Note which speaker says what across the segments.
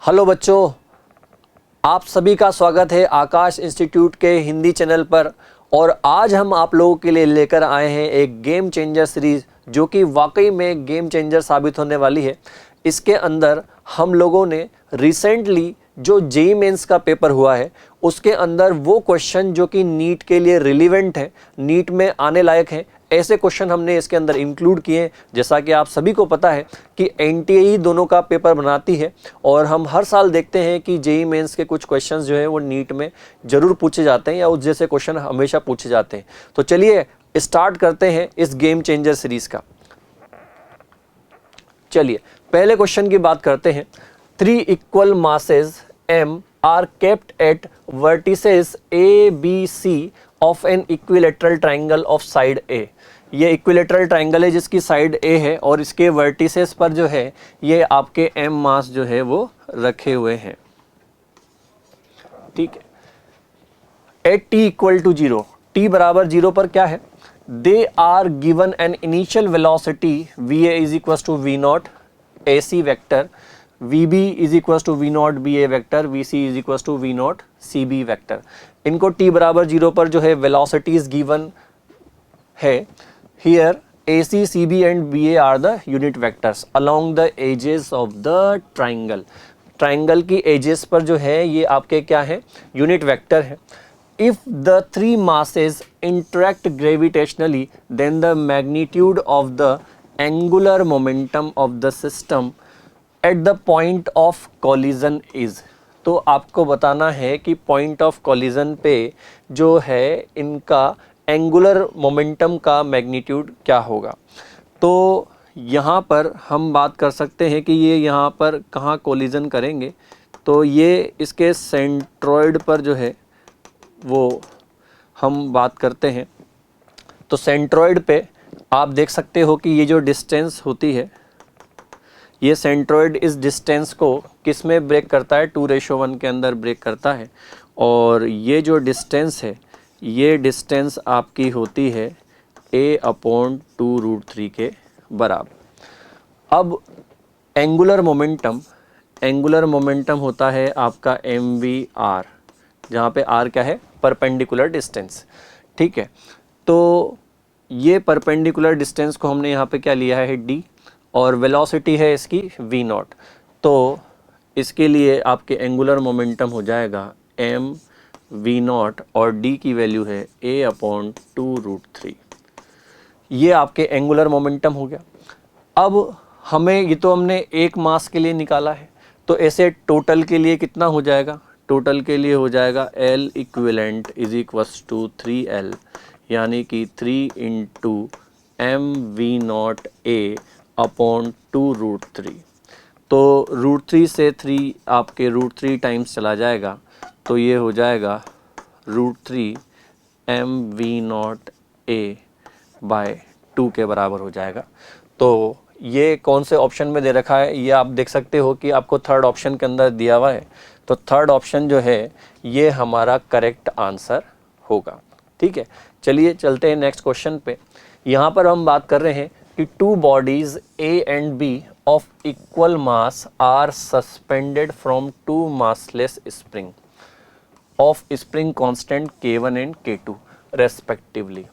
Speaker 1: Hello बच्चों, आप सभी का स्वागत है आकाश इंस्टीट्यूट के हिंदी चैनल पर। और आज हम आप लोगों के लिए लेकर आए हैं एक गेम चेंजर सीरीज़ जो कि वाकई में गेम चेंजर साबित होने वाली है। इसके अंदर हम लोगों ने रिसेंटली जो जेईई मेंस का पेपर हुआ है उसके अंदर वो क्वेश्चन जो कि नीट के लिए रिलीवेंट है, नीट में आने लायक है, ऐसे क्वेश्चन हमने इसके अंदर इंक्लूड किए। जैसा कि आप सभी को पता है कि एनटीए दोनों का पेपर बनाती है और हम हर साल देखते हैं कि जेईई मेंस के कुछ क्वेश्चंस जो है वो नीट में ज़रूर पूछे जाते हैं या उस जैसे क्वेश्चन हमेशा पूछे जाते हैं। तो चलिए स्टार्ट करते हैं इस गेम चेंजर सीरीज़ का। चलिए पहले क्वेश्चन की बात करते हैं। 3 equal masses m are kept at vertices A, B, C of an equilateral triangle of side A। ये इक्विलेटरल ट्राइंगल है जिसकी साइड A है और इसके वर्टिसेस पर जो है ये आपके m मास जो है वो रखे हुए हैं। ठीक है। At t equal to 0, t बराबर 0 पर क्या है? They are given an initial velocity va is equal to v nought ac vector, vb is equal to v nought ba vector, vc is equal to v nought cb vector. इनको t बराबर 0 पर जो है velocities given है। Here ac, cb and ba are the unit vectors along the edges of the triangle. Triangle की edges पर जो है ये आपके क्या है? यूनिट वेक्टर है। If the three masses interact gravitationally, then the magnitude of the angular momentum of the system at the point of collision is। तो आपको बताना है कि point of collision पे जो है इनका angular momentum का magnitude क्या होगा। तो यहाँ पर हम बात कर सकते हैं कि ये यहाँ पर कहाँ collision करेंगे। तो ये इसके सेंट्रॉइड पर जो है वो हम बात करते हैं। तो सेंट्रॉइड पे आप देख सकते हो कि ये जो डिस्टेंस होती है, ये सेंट्रॉइड इस डिस्टेंस को किस में ब्रेक करता है? 2:1 के अंदर ब्रेक करता है। और ये जो डिस्टेंस है ये डिस्टेंस आपकी होती है a/2√3 के बराबर। अब एंगुलर मोमेंटम होता है आपका mvr, जहाँ पे r क्या है? Perpendicular distance. ठीक है। तो ये परपेंडिकुलर डिस्टेंस को हमने यहाँ पे क्या लिया है? d, और वेलोसिटी है इसकी v नॉट। तो इसके लिए आपके एंगुलर मोमेंटम हो जाएगा m v नॉट और d की वैल्यू है a/2√3। ये आपके एंगुलर मोमेंटम हो गया। अब हमें ये तो हमने एक मास के लिए निकाला है, तो ऐसे टोटल के लिए कितना हो जाएगा? टोटल के लिए हो जाएगा L equivalent is equals to 3L, यानी कि 3 इंटू mv0a/2√3। तो √3 से 3 आपके √3 टाइम्स चला जाएगा, तो ये हो जाएगा √3 mv0a/2 के बराबर हो जाएगा। तो ये कौन से ऑप्शन में दे रखा है? ये आप देख सकते हो कि आपको थर्ड ऑप्शन के अंदर दिया हुआ है। तो थर्ड ऑप्शन जो है ये हमारा करेक्ट आंसर होगा। ठीक है। चलिए चलते हैं नेक्स्ट क्वेश्चन पे। यहाँ पर हम बात कर रहे हैं कि 2 bodies A and B of equal mass are suspended from 2 massless spring of spring constant K1 and K2 respectively.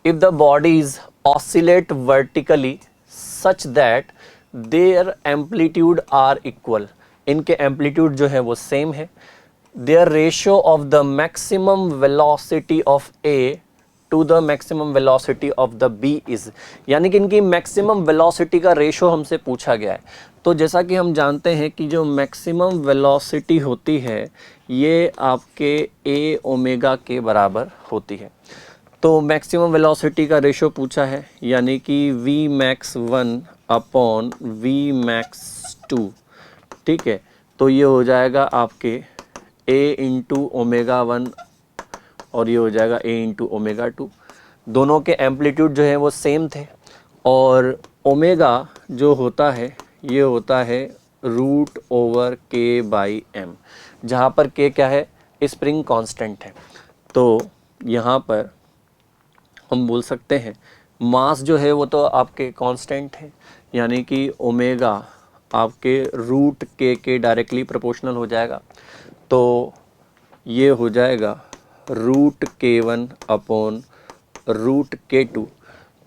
Speaker 1: If the bodies oscillate vertically such that their amplitude are equal, इनके एम्पलीट्यूड जो है वो same है। Their ratio of the maximum velocity of A to the maximum velocity of the B is, यानी कि इनकी maximum velocity का ratio हमसे पूछा गया है। तो जैसा कि हम जानते हैं कि जो मैक्सिमम वेलोसिटी होती है ये आपके A ओमेगा के बराबर होती है। तो मैक्सिमम वेलोसिटी का रेशो पूछा है, यानी कि Vmax1/Vmax2। ठीक है। तो ये हो जाएगा आपके A इंटू ω1 और ये हो जाएगा A इंटू ω2। दोनों के एम्पलीट्यूड जो है वो सेम थे और ओमेगा जो होता है ये होता है √K/m, जहाँ पर K क्या है? स्प्रिंग कांस्टेंट है। तो यहाँ पर हम बोल सकते हैं मास जो है वो तो आपके कांस्टेंट है, यानी कि ओमेगा आपके रूट के डायरेक्टली प्रोपोर्शनल हो जाएगा। तो ये हो जाएगा root k1 upon root k2।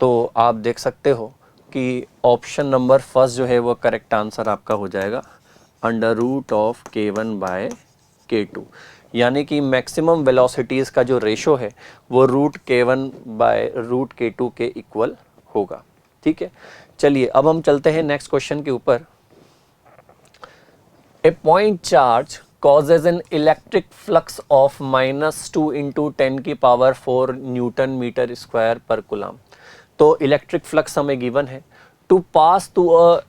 Speaker 1: तो आप देख सकते हो कि ऑप्शन नंबर फर्स्ट जो है वो करेक्ट आंसर आपका हो जाएगा under root of k1 bye k2, यानी कि मैक्सिमम वेलोसिटीज़ का जो रेशो है वो root k1 by root k2 के इक्वल होगा। ठीक है, चलिए अब हम चलते हैं नेक्स्ट क्वेश्चन के ऊपर। A point charge causes an electric flux of -2 into 10 की पावर 4 न्यूटन मीटर स्क्वायर पर कूलम। तो इलेक्ट्रिक फ्लक्स हमें गिवन है to pass to a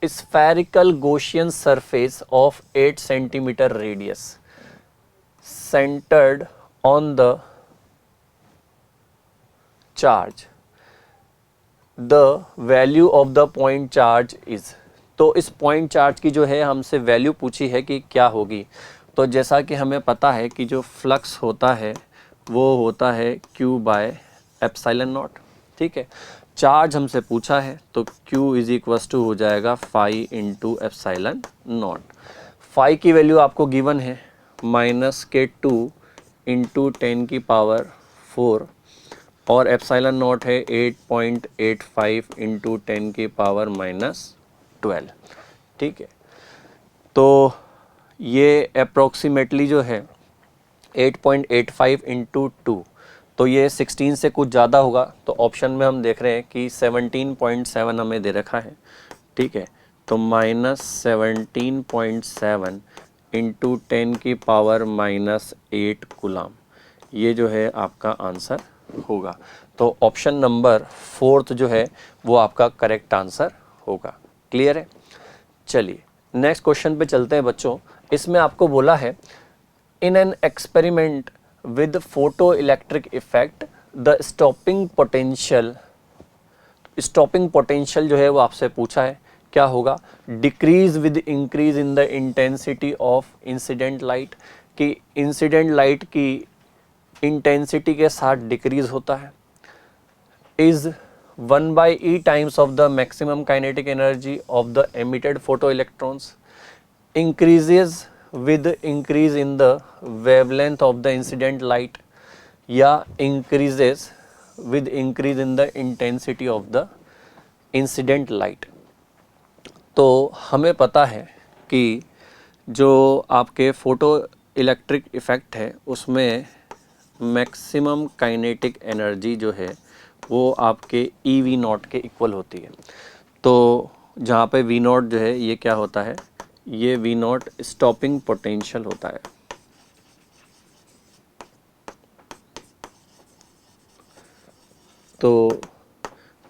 Speaker 1: spherical Gaussian surface of 8 centimeter radius centered on the charge, the value of the point charge is। तो इस point charge की जो है हमसे वैल्यू पूछी है कि क्या होगी। तो जैसा कि हमें पता है कि जो फ्लक्स होता है वो होता है Q बाय एप्सिलॉन नॉट। ठीक है, चार्ज हमसे पूछा है तो Q इज इक्वस टू हो जाएगा phi into epsilon nought. Phi की वैल्यू आपको गिवन है -k2 इंटू 10 की पावर 4 और एप्सिलॉन नॉट है 8.85 इंटू 10 की पावर -12। ठीक है, तो ये अप्रोक्सीमेटली जो है 8.85 इंटू 2, तो ये 16 से कुछ ज़्यादा होगा। तो ऑप्शन में हम देख रहे हैं कि 17.7 हमें दे रखा है। ठीक है, तो -17.7 इंटू 10 की पावर -8 कूलम, ये जो है आपका आंसर होगा। तो ऑप्शन नंबर 4 जो है वो आपका करेक्ट आंसर होगा। क्लियर है? चलिए नेक्स्ट क्वेश्चन पे चलते हैं बच्चों। इसमें आपको बोला है in an experiment with photo electric effect the stopping potential जो है वो आपसे पूछा है क्या होगा। Decrease with increase in the intensity of incident light, कि इंसिडेंट लाइट की इंटेंसिटी के साथ डिक्रीज होता है। Is 1/e times of the maximum kinetic energy of the emitted photo electrons, increases with increase in the wavelength of the incident light, या increases with increase in the intensity of the incident light। तो हमें पता है कि जो आपके photo electric effect है उसमें मैक्सिमम काइनेटिक एनर्जी जो है वो आपके EV0 के इक्वल होती है। तो जहाँ पे V0 जो है ये क्या होता है, ये V0 स्टॉपिंग पोटेंशियल होता है। तो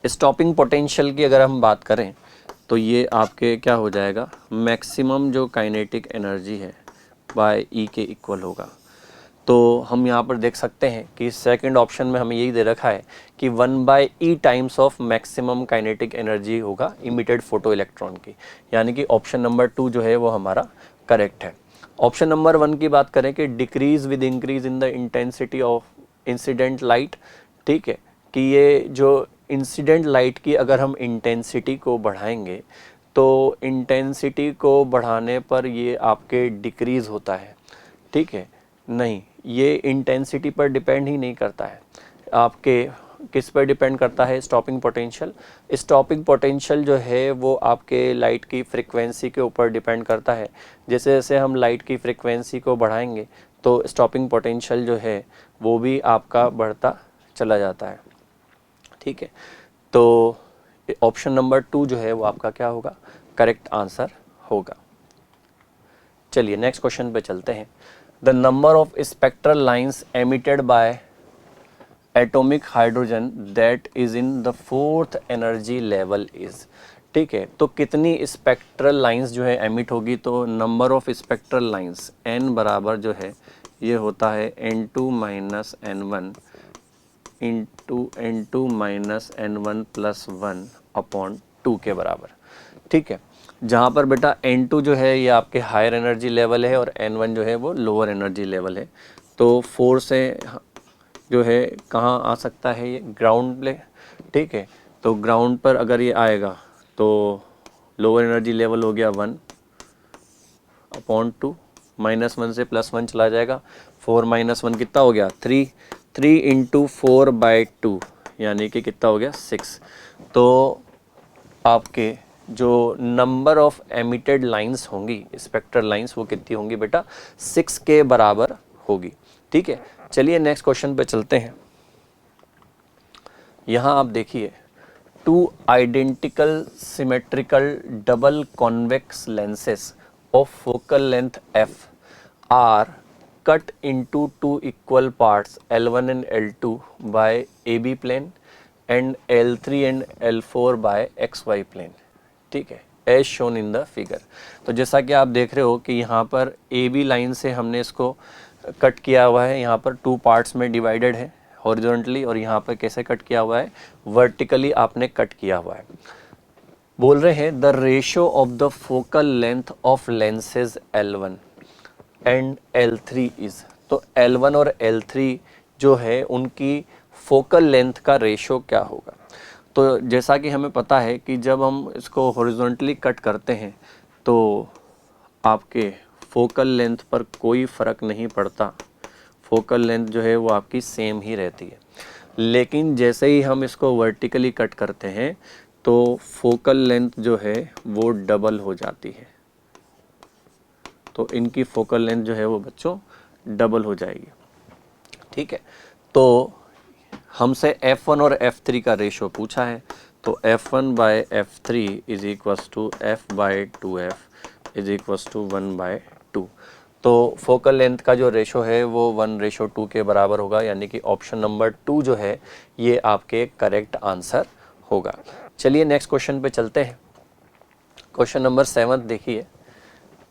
Speaker 1: स्टॉपिंग पोटेंशियल की अगर हम बात करें तो ये आपके क्या हो जाएगा, मैक्सिमम जो काइनेटिक एनर्जी है बाय E के इक्वल होगा। तो हम यहाँ पर देख सकते हैं कि सेकंड ऑप्शन में हमें यही दे रखा है कि 1/e times of maximum kinetic energy होगा इमिटेड फोटो इलेक्ट्रॉन की, यानी कि ऑप्शन नंबर 2 जो है वो हमारा करेक्ट है। ऑप्शन नंबर 1 की बात करें कि decrease with increase in the intensity of incident light. ठीक है, कि ये जो इंसिडेंट लाइट की अगर हम इंटेंसिटी को बढ़ाएंगे तो इंटेंसिटी को बढ़ाने पर ये आपके डिक्रीज़ होता है। ठीक है, नहीं, ये इंटेंसिटी पर डिपेंड ही नहीं करता है, आपके किस पर डिपेंड करता है, स्टॉपिंग पोटेंशियल। स्टॉपिंग पोटेंशियल जो है वो आपके लाइट की फ्रीक्वेंसी के ऊपर डिपेंड करता है। जैसे जैसे हम लाइट की फ्रीक्वेंसी को बढ़ाएंगे तो स्टॉपिंग पोटेंशियल जो है वो भी आपका बढ़ता चला जाता है। ठीक है, तो ऑप्शन नंबर 2 जो है वो आपका क्या होगा, करेक्ट आंसर होगा। चलिए नेक्स्ट क्वेश्चन पे चलते हैं। The number of spectral lines emitted by atomic hydrogen that is in the 4th energy level is. ठीक है, तो कितनी स्पेक्ट्रल लाइंस जो है एमिट होगी, तो number of spectral lines n बराबर जो है ये होता है n2 minus n1 into n2 minus n1 plus 1 upon 2 के बराबर। ठीक है, जहाँ पर बेटा n2 जो है ये आपके हायर एनर्जी लेवल है और n1 जो है वो लोअर एनर्जी लेवल है। तो 4 से जो है कहाँ आ सकता है, ये ग्राउंड पे। ठीक है, तो ग्राउंड पर अगर ये आएगा तो लोअर एनर्जी लेवल हो गया 1/2, -1 से +1 चला जाएगा, 4 - 1 कितना हो गया 3, 3 × 4/2 यानी कि कितना हो गया 6। तो आपके जो नंबर ऑफ एमिटेड लाइंस होंगी, स्पेक्ट्रल लाइंस, वो कितनी होंगी बेटा 6 के बराबर होगी। ठीक है, चलिए नेक्स्ट क्वेश्चन पे चलते हैं। यहाँ आप देखिए, 2 identical symmetrical double convex lenses of focal length f are cut into 2 equal parts L1 and L2 by AB plane and L3 and L4 by XY plane। ठीक है, as shown in the figure। तो जैसा कि आप देख रहे हो कि यहाँ पर AB लाइन से हमने इसको कट किया हुआ है, यहाँ पर 2 पार्ट्स में डिवाइडेड है हॉरिजॉन्टली, और यहाँ पर कैसे कट किया हुआ है, वर्टिकली आपने कट किया हुआ है। बोल रहे हैं the ratio of the focal length of lenses L1 and L3 is. तो L1 और L3 जो है उनकी फोकल लेंथ का रेशियो क्या होगा। तो जैसा कि हमें पता है कि जब हम इसको हॉरिजॉन्टली कट करते हैं तो आपके फोकल लेंथ पर कोई फ़र्क नहीं पड़ता, फोकल लेंथ जो है वो आपकी सेम ही रहती है। लेकिन जैसे ही हम इसको वर्टिकली कट करते हैं तो फोकल लेंथ जो है वो डबल हो जाती है। तो इनकी फोकल लेंथ जो है वो बच्चों डबल हो जाएगी। ठीक है, तो हमसे F1 और F3 का रेशो पूछा है, तो F1/F3 is equals to F/2F is equals to 1/2। तो फोकल लेंथ का जो रेशो है वो 1:2 के बराबर होगा, यानी कि ऑप्शन नंबर 2 जो है ये आपके करेक्ट आंसर होगा। चलिए नेक्स्ट क्वेश्चन पे चलते हैं। क्वेश्चन नंबर 7 देखिए,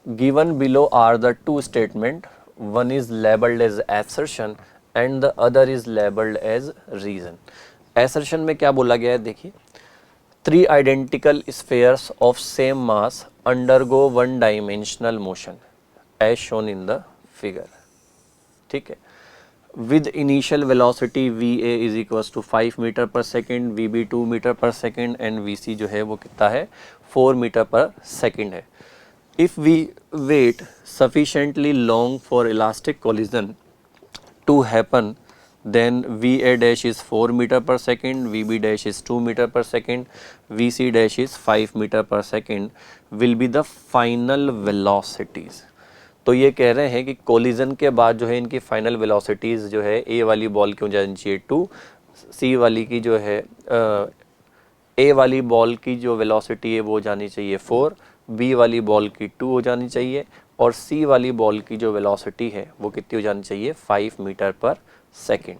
Speaker 1: given below are the 2 statement, one is labelled as assertion and the other is labelled as reason. Assertion में क्या बोला गया है, देखिए 3 identical spheres of same mass undergo 1 dimensional motion as shown in the figure. ठीक है, with initial velocity VA is equals to 5 metre पर second, VB 2 metre पर सेकेंड एंड VC जो है वो कितना है 4 मीटर पर सेकेंड है। If we wait sufficiently long for elastic collision to happen, then VA dash is 4 metre पर second, VB dash is 2 metre पर second, VC dash is 5 metre पर second will be the final velocities। तो ये कह रहे हैं कि collision के बाद जो है इनकी फाइनल वेलोसिटीज़ जो है ए वाली बॉल की हो जानी चाहिए 2, सी वाली की जो है ए वाली बॉल की जो वेलोसिटी है वो जानी चाहिए 4, बी वाली बॉल की 2 हो जानी चाहिए, और सी वाली बॉल की जो वेलोसिटी है वो कितनी हो जानी चाहिए 5 मीटर पर सेकेंड।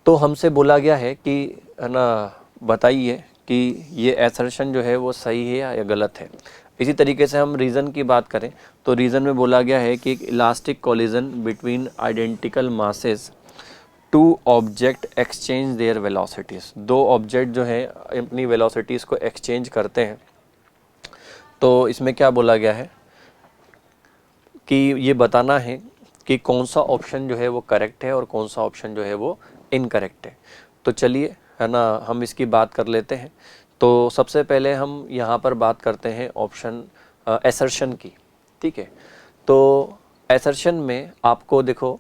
Speaker 1: तो हमसे बोला गया है कि है ना, बताइए कि ये एसर्शन जो है वो सही है या गलत है। इसी तरीके से हम रीज़न की बात करें तो रीज़न में बोला गया है कि एक elastic collision between identical masses, 2 object exchange there velocities. 2 object जो है अपनी वेलोसिटीज़ को एक्सचेंज करते हैं। तो इसमें क्या बोला गया है कि ये बताना है कि कौन सा ऑप्शन जो है वो करेक्ट है और कौन सा ऑप्शन जो है वो इनकरेक्ट है। तो चलिए है ना, हम इसकी बात कर लेते हैं। तो सबसे पहले हम यहाँ पर बात करते हैं ऑप्शन एसर्शन की। ठीक है, तो एसर्शन में आपको देखो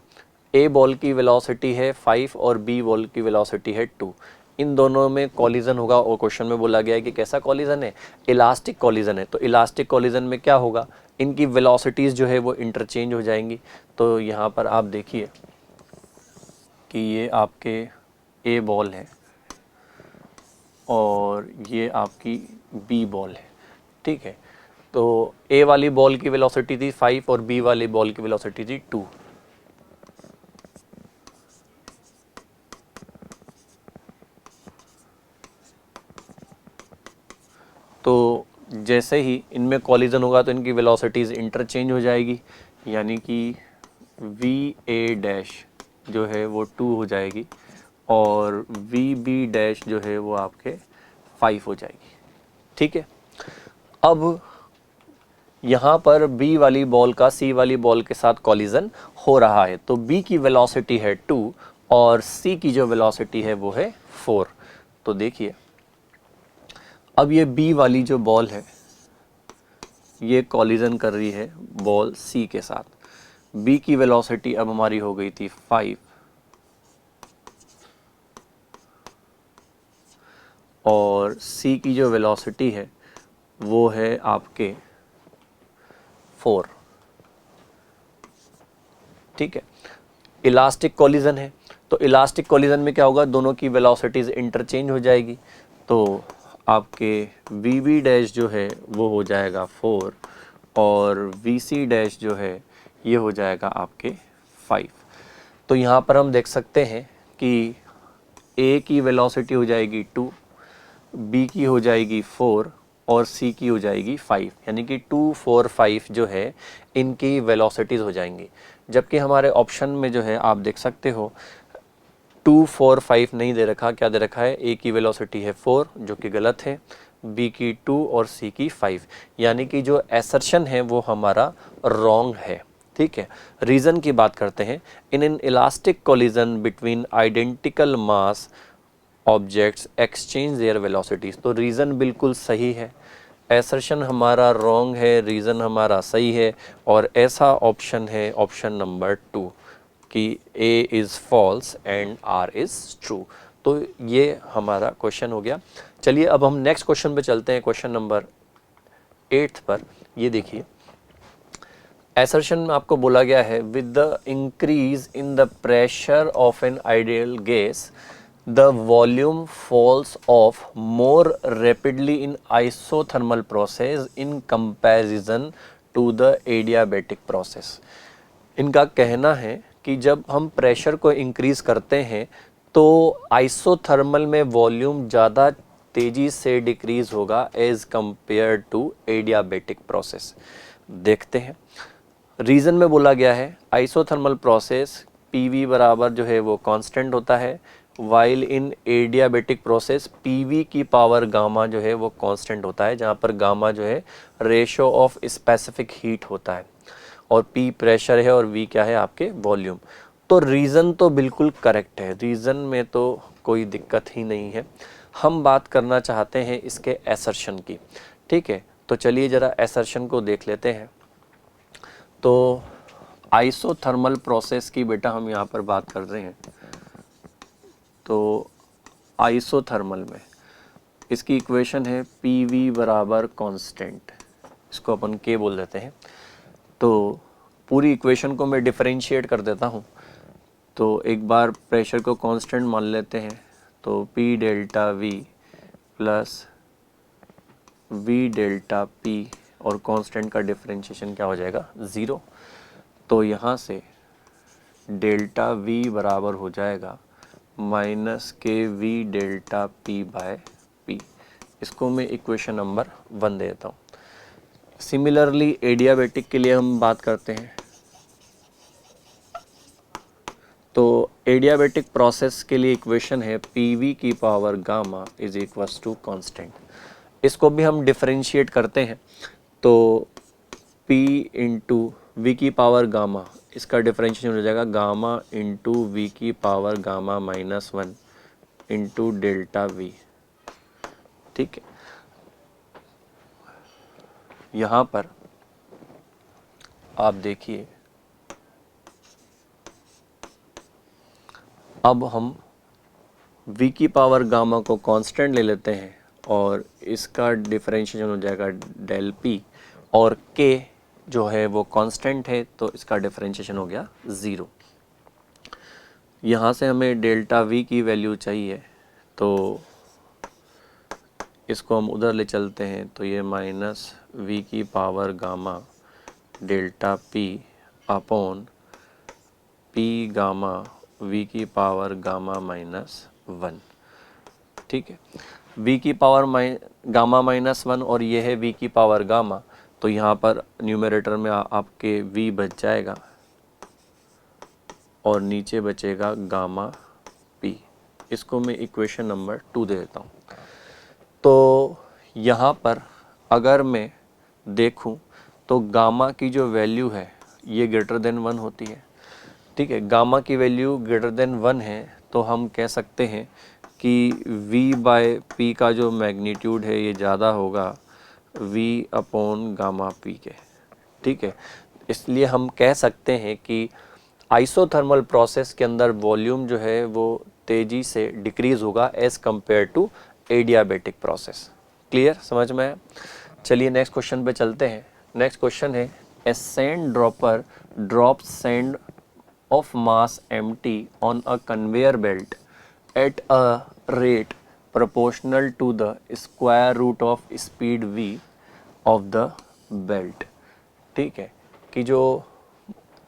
Speaker 1: ए बॉल की वेलोसिटी है 5 और बी बॉल की वेलोसिटी है 2, इन दोनों में कॉलिजन होगा। और क्वेश्चन में बोला गया है कि कैसा कॉलिजन है, इलास्टिक कॉलिजन है। तो इलास्टिक कॉलिजन में क्या होगा, इनकी वेलोसिटीज़ जो है वो इंटरचेंज हो जाएंगी। तो यहाँ पर आप देखिए कि ये आपके ए बॉल है और ये आपकी बी बॉल है। ठीक है, तो ए वाली बॉल की वेलोसिटी थी 5 और बी वाली बॉल की वेलोसिटी थी 2। तो जैसे ही इनमें कॉलिजन होगा तो इनकी वेलोसिटीज़ इंटरचेंज हो जाएगी, यानी कि वी ए डैश जो है वो 2 हो जाएगी और वी बी डैश जो है वो आपके 5 हो जाएगी। ठीक है, अब यहाँ पर बी वाली बॉल का सी वाली बॉल के साथ कॉलिजन हो रहा है। तो बी की वेलोसिटी है 2 और सी की जो वेलोसिटी है वो है 4। तो देखिए अब ये बी वाली जो बॉल है ये कॉलिजन कर रही है बॉल सी के साथ। बी की वेलोसिटी अब हमारी हो गई थी 5 और सी की जो वेलोसिटी है वो है आपके 4। ठीक है, इलास्टिक कॉलिजन है तो इलास्टिक कॉलिजन में क्या होगा, दोनों की वेलोसिटीज इंटरचेंज हो जाएगी। तो आपके वी बी डैश जो है वो हो जाएगा 4 और वी सी डैश जो है ये हो जाएगा आपके 5। तो यहाँ पर हम देख सकते हैं कि ए की वेलोसिटी हो जाएगी 2, बी की हो जाएगी 4 और सी की हो जाएगी 5, यानी कि 2, 4, 5 जो है इनकी वेलोसिटीज़ हो जाएंगी। जबकि हमारे ऑप्शन में जो है आप देख सकते हो 2, 4, 5 नहीं दे रखा, क्या दे रखा है, ए की वेलोसिटी है 4 जो कि गलत है, बी की 2 और सी की 5, यानी कि जो एसर्शन है वो हमारा रॉन्ग है। ठीक है, रीज़न की बात करते हैं। In an elastic collision between identical mass objects exchange there velocities, तो रीज़न बिल्कुल सही है, एसर्शन हमारा रॉन्ग है, रीज़न हमारा सही है और ऐसा ऑप्शन है ऑप्शन नंबर 2 कि A is false and R is true. तो ये हमारा क्वेश्चन हो गया। चलिए अब हम नेक्स्ट क्वेश्चन पे चलते हैं, क्वेश्चन नंबर 8 पर। ये देखिए, एसर्शन में आपको बोला गया है with the increase in the pressure of an ideal gas the volume falls off more rapidly in isothermal process in comparison to the adiabatic process. इनका कहना है कि जब हम प्रेशर को इंक्रीज करते हैं तो आइसोथर्मल में वॉल्यूम ज़्यादा तेज़ी से डिक्रीज होगा as compare to adiabatic process. देखते हैं, रीज़न में बोला गया है आइसोथर्मल प्रोसेस पीवी बराबर जो है वो कांस्टेंट होता है, while in adiabatic process PV की पावर गामा जो है वो कांस्टेंट होता है, जहाँ पर गामा जो है रेशो ऑफ स्पेसिफिक हीट होता है और पी प्रेशर है और वी क्या है आपके वॉल्यूम। तो रीज़न तो बिल्कुल करेक्ट है, रीज़न में तो कोई दिक्कत ही नहीं है। हम बात करना चाहते हैं इसके एसर्शन की। ठीक है, तो चलिए ज़रा एसर्शन को देख लेते हैं। तो आइसोथर्मल प्रोसेस की बेटा हम यहाँ पर बात कर रहे हैं। तो आइसोथर्मल में इसकी इक्वेशन है पी वी बराबर कॉन्स्टेंट, इसको अपन के बोल देते हैं। तो पूरी इक्वेशन को मैं डिफरेंशिएट कर देता हूँ। तो एक बार प्रेशर को कांस्टेंट मान लेते हैं, तो P delta we plus we delta P और कांस्टेंट का डिफरेंशिएशन क्या हो जाएगा, 0। तो यहाँ से डेल्टा वी बराबर हो जाएगा माइनस के we delta P by P. इसको मैं इक्वेशन नंबर 1 देता हूँ। सिमिलरली एडियाबैटिक के लिए हम बात करते हैं। तो एडियाबैटिक प्रोसेस के लिए इक्वेशन है पी वी की power gamma is equals to constant. इसको भी हम डिफरेंशिएट करते हैं। तो P इंटू वी की पावर गामा, इसका डिफरेंशिएशन हो जाएगा गामा इंटू वी की power gamma minus 1 into delta V. ठीक है, यहाँ पर आप देखिए, अब हम v की पावर गामा को कांस्टेंट ले लेते हैं और इसका डिफरेंशिएशन हो जाएगा डेल p और k जो है वो कांस्टेंट है, तो इसका डिफरेंशिएशन हो गया 0। यहाँ से हमें डेल्टा v की वैल्यू चाहिए, तो इसको हम उधर ले चलते हैं। तो ये माइनस v की power gamma delta p upon p gamma v की पावर गामा माइनस 1। ठीक है, v की पावर गामा माइनस 1 और ये है v की पावर गामा, तो यहाँ पर न्यूमरेटर में आपके v बच जाएगा और नीचे बचेगा गामा p। इसको मैं इक्वेशन नंबर 2 दे देता हूँ। तो यहाँ पर अगर मैं देखूँ तो गामा की जो वैल्यू है ये ग्रेटर देन 1 होती है। ठीक है, गामा की वैल्यू ग्रेटर देन 1 है, तो हम कह सकते हैं कि v बाय p का जो मैग्नीट्यूड है ये ज़्यादा होगा V अपॉन गामा पी के, ठीक है। इसलिए हम कह सकते हैं कि आइसोथर्मल प्रोसेस के अंदर वॉल्यूम जो है वो तेजी से डिक्रीज होगा as compare to adiabatic process. Clear, समझ में आया? चलिए नेक्स्ट क्वेश्चन पे चलते हैं। नेक्स्ट क्वेश्चन है, a sand dropper drop sand of mass empty on a conveyor belt at a rate proportional to the square root of speed v of the belt। ठीक है, कि जो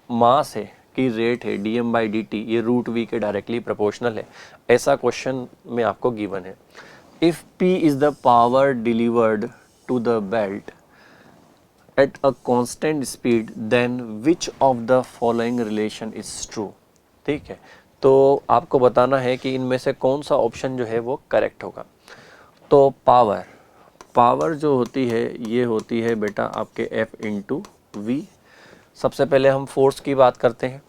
Speaker 1: मास है की रेट है dm by dt ये root v के directly proportional है, ऐसा क्वेश्चन में आपको गिवन है। If p is the power delivered to the belt at a constant speed then which of the following relation is true। ठीक है, तो आपको बताना है कि इनमें से कौन सा ऑप्शन जो है वो करेक्ट होगा। तो पावर जो होती है ये होती है बेटा आपके F इंटू वी। सबसे पहले हम फोर्स की बात करते हैं,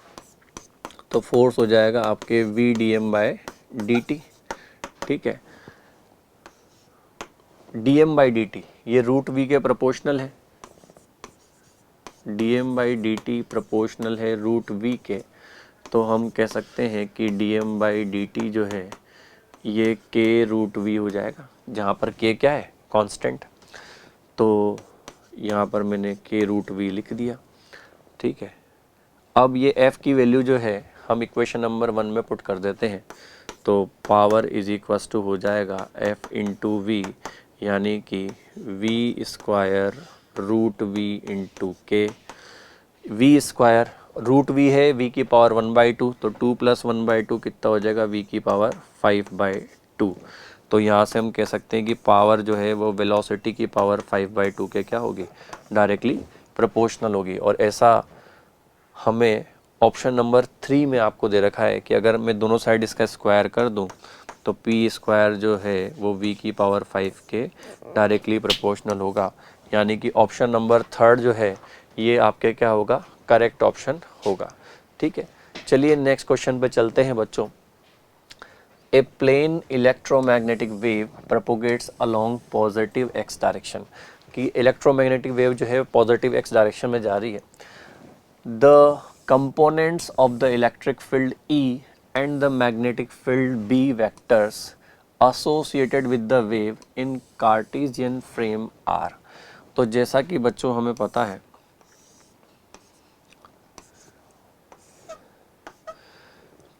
Speaker 1: तो फोर्स हो जाएगा आपके V dm बाय dt। ठीक है, dm बाई dt ये रूट v के प्रोपोर्शनल है, dm बाई dt प्रोपोर्शनल है रूट v के, तो हम कह सकते हैं कि dm बाई dt जो है ये k रूट v हो जाएगा, जहाँ पर k क्या है, कांस्टेंट। तो यहाँ पर मैंने k रूट v लिख दिया। ठीक है, अब ये f की वैल्यू जो है हम इक्वेशन नंबर 1 में पुट कर देते हैं, तो पावर इज इक्वस टू हो जाएगा f इंटू वी, यानी कि v square root v into K. V square root v है v की पावर 1/2, तो 2 + 1/2 कितना हो जाएगा, v की पावर 5/2। तो यहाँ से हम कह सकते हैं कि पावर जो है वो वेलोसिटी की पावर 5/2 के क्या होगी, डायरेक्टली प्रोपोर्शनल होगी। और ऐसा हमें ऑप्शन नंबर 3 में आपको दे रखा है कि अगर मैं दोनों साइड इसका स्क्वायर कर दूं तो पी स्क्वायर जो है वो v की पावर 5 के डायरेक्टली प्रोपोर्शनल होगा, यानी कि ऑप्शन नंबर 3 जो है ये आपके क्या होगा, करेक्ट ऑप्शन होगा। ठीक है, चलिए नेक्स्ट क्वेश्चन पे चलते हैं बच्चों। A plane electromagnetic wave propagates along positive X direction, कि इलेक्ट्रोमैग्नेटिक वेव जो है पॉजिटिव एक्स डायरेक्शन में जा रही है। The components of the electric field E and the magnetic field B vectors associated with the wave in Cartesian frame are। तो जैसा कि बच्चों हमें पता है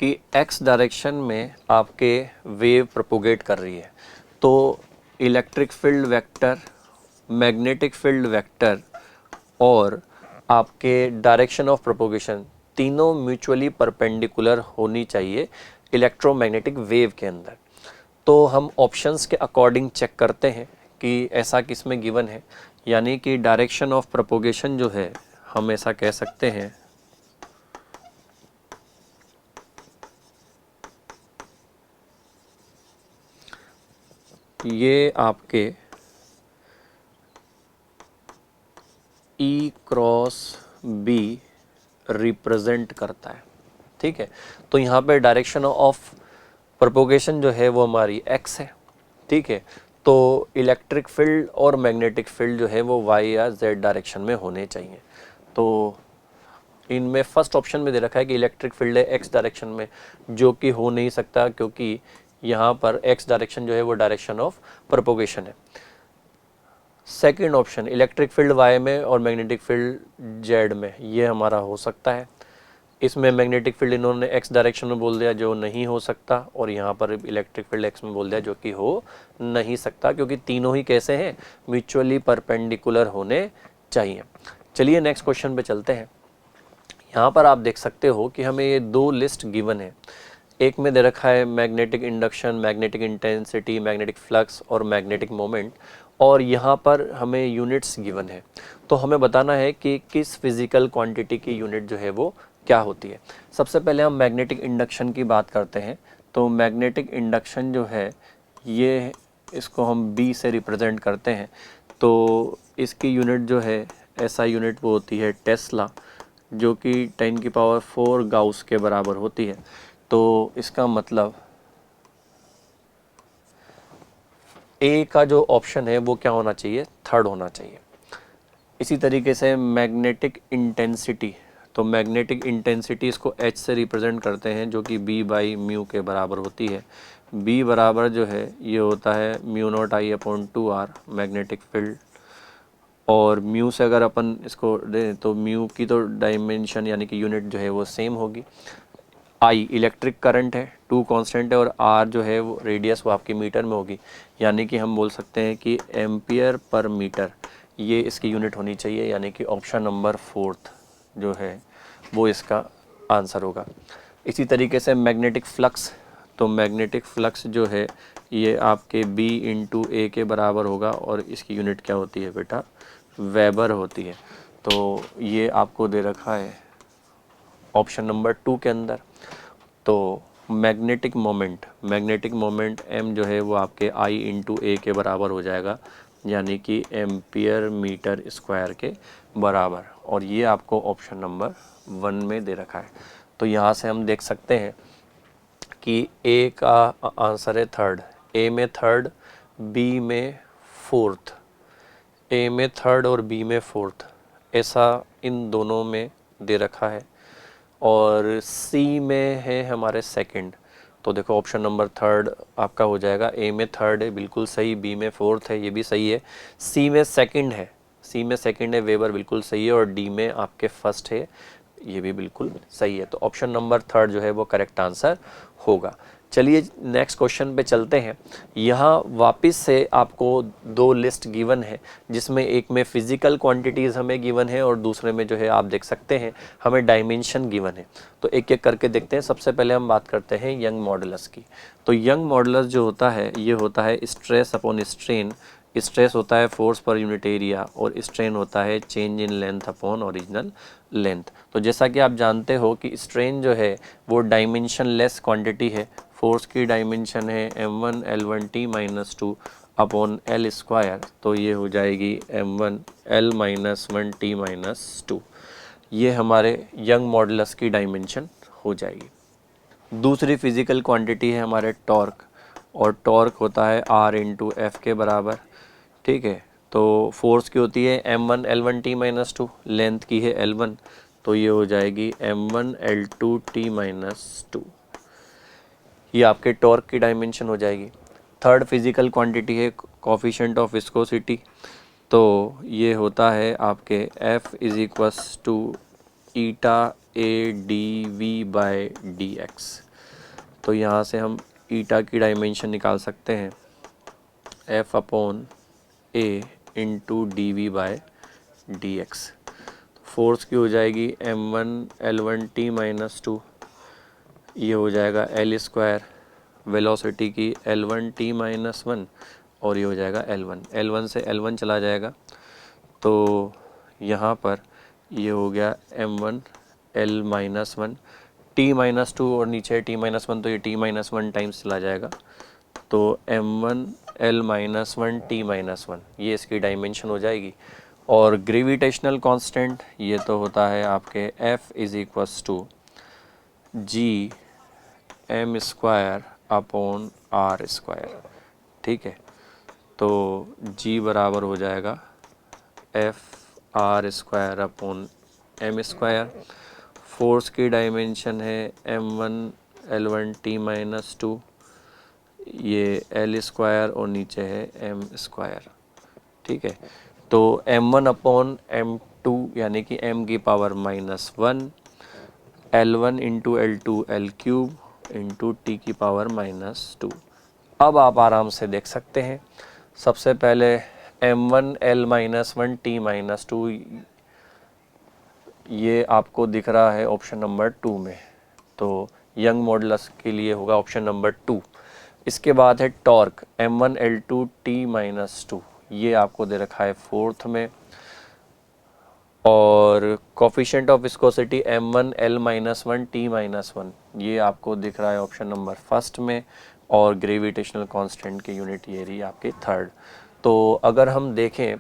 Speaker 1: कि x डायरेक्शन में आपके वेव प्रोपोगेट कर रही है, तो electric field vector, magnetic field vector और आपके डायरेक्शन ऑफ प्रोपोगेशन तीनों म्यूचुअली परपेंडिकुलर होनी चाहिए इलेक्ट्रोमैग्नेटिक वेव के अंदर। तो हम ऑप्शंस के अकॉर्डिंग चेक करते हैं कि ऐसा किस में गिवन है, यानी कि डायरेक्शन ऑफ प्रोपोगेशन जो है हम ऐसा कह सकते हैं ये आपके E क्रॉस B रिप्रेजेंट करता है। ठीक है, तो यहाँ पे डायरेक्शन ऑफ प्रोपोगेशन जो है वो हमारी x है। ठीक है, तो इलेक्ट्रिक फील्ड और मैग्नेटिक फील्ड जो है वो y या z डायरेक्शन में होने चाहिए। तो इनमें फर्स्ट ऑप्शन में दे रखा है कि इलेक्ट्रिक फील्ड है x डायरेक्शन में, जो कि हो नहीं सकता क्योंकि यहाँ पर x डायरेक्शन जो है वो डायरेक्शन ऑफ प्रोपोगेशन है। Second option electric field y में और मैग्नेटिक फील्ड z में, ये हमारा हो सकता है। इसमें मैग्नेटिक फील्ड इन्होंने x डायरेक्शन में बोल दिया जो नहीं हो सकता, और यहाँ पर इलेक्ट्रिक फील्ड x में बोल दिया जो कि हो नहीं सकता, क्योंकि तीनों ही कैसे हैं, म्यूचुअली परपेंडिकुलर होने चाहिए। चलिए नेक्स्ट क्वेश्चन पे चलते हैं। यहाँ पर आप देख सकते हो कि हमें ये दो लिस्ट गिवन है। एक में दे रखा है magnetic induction, magnetic intensity, magnetic flux और मैग्नेटिक मोमेंट, और यहाँ पर हमें यूनिट्स गिवन है। तो हमें बताना है कि किस फिजिकल क्वांटिटी की यूनिट जो है वो क्या होती है। सबसे पहले हम मैग्नेटिक इंडक्शन की बात करते हैं। तो मैग्नेटिक इंडक्शन जो है ये, इसको हम B से रिप्रेजेंट करते हैं। तो इसकी यूनिट जो है ऐसा यूनिट वो होती है टेस्ला, जो कि 10⁴ गाउस के बराबर होती है। तो इसका मतलब ए का जो ऑप्शन है वो क्या होना चाहिए, थर्ड होना चाहिए। इसी तरीके से मैग्नेटिक इंटेंसिटी, तो मैग्नेटिक इंटेंसिटी इसको H से रिप्रेजेंट करते हैं जो कि B बाई म्यू के बराबर होती है। B बराबर जो है ये होता है mu not I upon 2R magnetic field, और म्यू से अगर अपन इसको दें तो म्यू की तो डायमेंशन यानी कि यूनिट जो है वो सेम होगी। आई इलेक्ट्रिक करंट है, 2 कांस्टेंट है, और आर जो है वो रेडियस वो आपकी मीटर में होगी, यानी कि हम बोल सकते हैं कि एम्पियर पर मीटर ये इसकी यूनिट होनी चाहिए, यानी कि ऑप्शन नंबर 4 जो है वो इसका आंसर होगा। इसी तरीके से मैग्नेटिक फ्लक्स, तो मैग्नेटिक फ्लक्स जो है ये आपके B इंटू ए के बराबर होगा, और इसकी यूनिट क्या होती है बेटा, वेबर होती है। तो ये आपको दे रखा है ऑप्शन नंबर 2 के अंदर। तो मैग्नेटिक मोमेंट m जो है वो आपके I इंटू ए के बराबर हो जाएगा, यानी कि एम्पियर मीटर स्क्वायर के बराबर, और ये आपको ऑप्शन नंबर 1 में दे रखा है। तो यहाँ से हम देख सकते हैं कि ए का आंसर है थर्ड, ए में थर्ड, बी में फोर्थ, ए में थर्ड और बी में फोर्थ, ऐसा इन दोनों में दे रखा है। और सी में है हमारे सेकंड, तो देखो ऑप्शन नंबर थर्ड आपका हो जाएगा। ए में थर्ड है बिल्कुल सही, बी में फोर्थ है ये भी सही है, सी में सेकंड है वेबर बिल्कुल सही है, और डी में आपके फर्स्ट है ये भी बिल्कुल सही है। तो ऑप्शन नंबर थर्ड जो है वो करेक्ट आंसर होगा। चलिए नेक्स्ट क्वेश्चन पे चलते हैं। यहाँ वापस से आपको 2 लिस्ट गिवन है, जिसमें एक में फिजिकल क्वांटिटीज़ हमें गिवन है और दूसरे में जो है आप देख सकते हैं हमें डायमेंशन गिवन है। तो एक एक करके देखते हैं। सबसे पहले हम बात करते हैं यंग मॉडुलस की। तो यंग मॉडुलस जो होता है ये होता है स्ट्रेस अपॉन स्ट्रेन। स्ट्रेस होता है फोर्स पर यूनिट एरिया, और स्ट्रेन होता है change in length upon original length. तो जैसा कि आप जानते हो कि स्ट्रेन जो है वो डायमेंशन लेस क्वांटिटी है। फोर्स की डायमेंशन है m1 L1 T minus 2 upon L square, तो ये हो जाएगी m1 L minus 1 T minus 2। ये हमारे यंग मॉडुलस की डायमेंशन हो जाएगी। दूसरी फिजिकल क्वांटिटी है हमारे टॉर्क, और टॉर्क होता है R इंटू एफ के बराबर, ठीक है। तो फोर्स की होती है m1 L1 T minus 2, length की है L1, तो ये हो जाएगी m1 L2 T माइनस 2। ये आपके टॉर्क की डायमेंशन हो जाएगी। थर्ड फिजिकल क्वांटिटी है कोफिशिएंट ऑफ विस्कोसिटी, तो ये होता है आपके F is equals to eta A D V by D X. तो यहाँ से हम ईटा की डायमेंशन निकाल सकते हैं F upon A into D V by D X. Force की हो जाएगी m1 L1 T माइनस 2, ये हो जाएगा L स्क्वायर। वेलोसिटी की L1 T माइनस 1, और ये हो जाएगा L1 से L1 चला जाएगा, तो यहाँ पर ये हो गया m1 L minus 1 T minus 2, और नीचे T माइनस 1, तो ये T माइनस 1 टाइम्स चला जाएगा, तो m1 L minus 1 T minus 1 ये इसकी डायमेंशन हो जाएगी। और ग्रेविटेशनल कांस्टेंट ये तो होता है आपके F is equals to G M square upon R square, ठीक है। तो G बराबर हो जाएगा F R square upon M square. Force की डायमेंशन है m1 L1 T माइनस 2, ये L स्क्वायर, और नीचे है m स्क्वायर, ठीक है। तो m1 अपॉन m2 यानी कि m की power minus 1, L1 into L2 L cube into T की पावर माइनस 2। अब आप आराम से देख सकते हैं। सबसे पहले m1 L minus 1 T minus 2 ये आपको दिख रहा है ऑप्शन नंबर 2 में, तो यंग मॉडुलस के लिए होगा ऑप्शन नंबर 2। इसके बाद है torque m1 L2 T minus 2, ये आपको दे रखा है फोर्थ में। और coefficient of viscosity m1 L minus 1 T minus 1 ये आपको दिख रहा है ऑप्शन नंबर फर्स्ट में। और ग्रेविटेशनल कांस्टेंट की यूनिट ये रही आपकी थर्ड। तो अगर हम देखें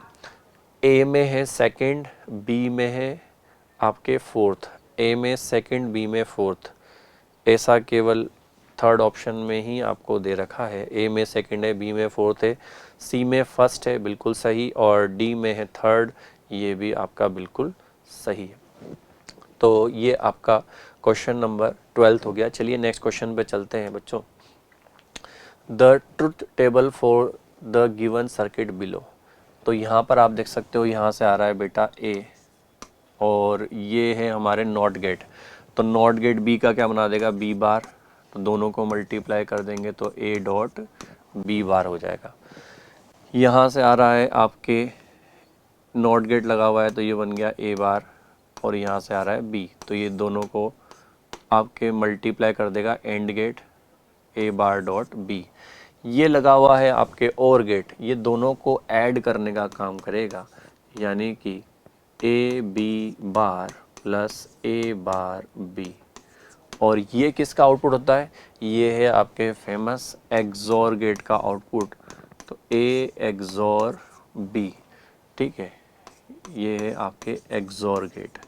Speaker 1: A में है सेकंड, B में है आपके फोर्थ, A में सेकंड, B में फोर्थ, ऐसा केवल थर्ड ऑप्शन में ही आपको दे रखा है। A में सेकंड है, B में फोर्थ है, सी में फर्स्ट है, बिल्कुल सही, और डी में है थर्ड, ये भी आपका बिल्कुल सही है। तो ये आपका क्वेश्चन नंबर 12 हो गया। चलिए नेक्स्ट क्वेश्चन पे चलते हैं बच्चों। The truth table for the given circuit below. तो यहाँ पर आप देख सकते हो, यहाँ से आ रहा है बेटा ए, और ये है हमारे नॉट गेट। तो नॉट गेट बी का क्या बना देगा, बी बार। तो दोनों को मल्टीप्लाई कर देंगे तो ए डॉट बी बार हो जाएगा। यहाँ से आ रहा है आपके नॉट गेट लगा हुआ है, तो ये बन गया ए बार, और यहाँ से आ रहा है बी, तो ये दोनों को आपके मल्टीप्लाई कर देगा and gate A bar dot B. ये लगा हुआ है आपके और गेट, ये दोनों को ऐड करने का काम करेगा, यानी कि A B bar plus A bar B. और ये किसका आउटपुट होता है, ये है आपके फेमस एक्सोर गेट का आउटपुट। तो ए एक्सोर बी, ठीक है, ये है आपके एक्सोर गेट,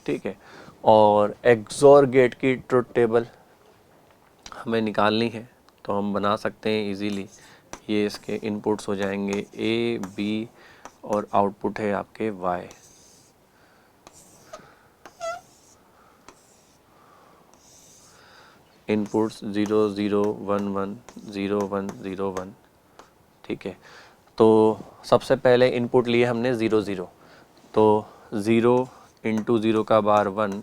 Speaker 1: ठीक है। और एक्सोर गेट की ट्रुथ टेबल हमें निकालनी है, तो हम बना सकते हैं इजीली। ये इसके इनपुट्स हो जाएंगे ए बी, और आउटपुट है आपके वाई। इनपुट्स 0 0 1 1 0 1 0 1, ठीक है। तो सबसे पहले इनपुट लिए हमने 0 0, तो 0 इंटू 0 का बार 1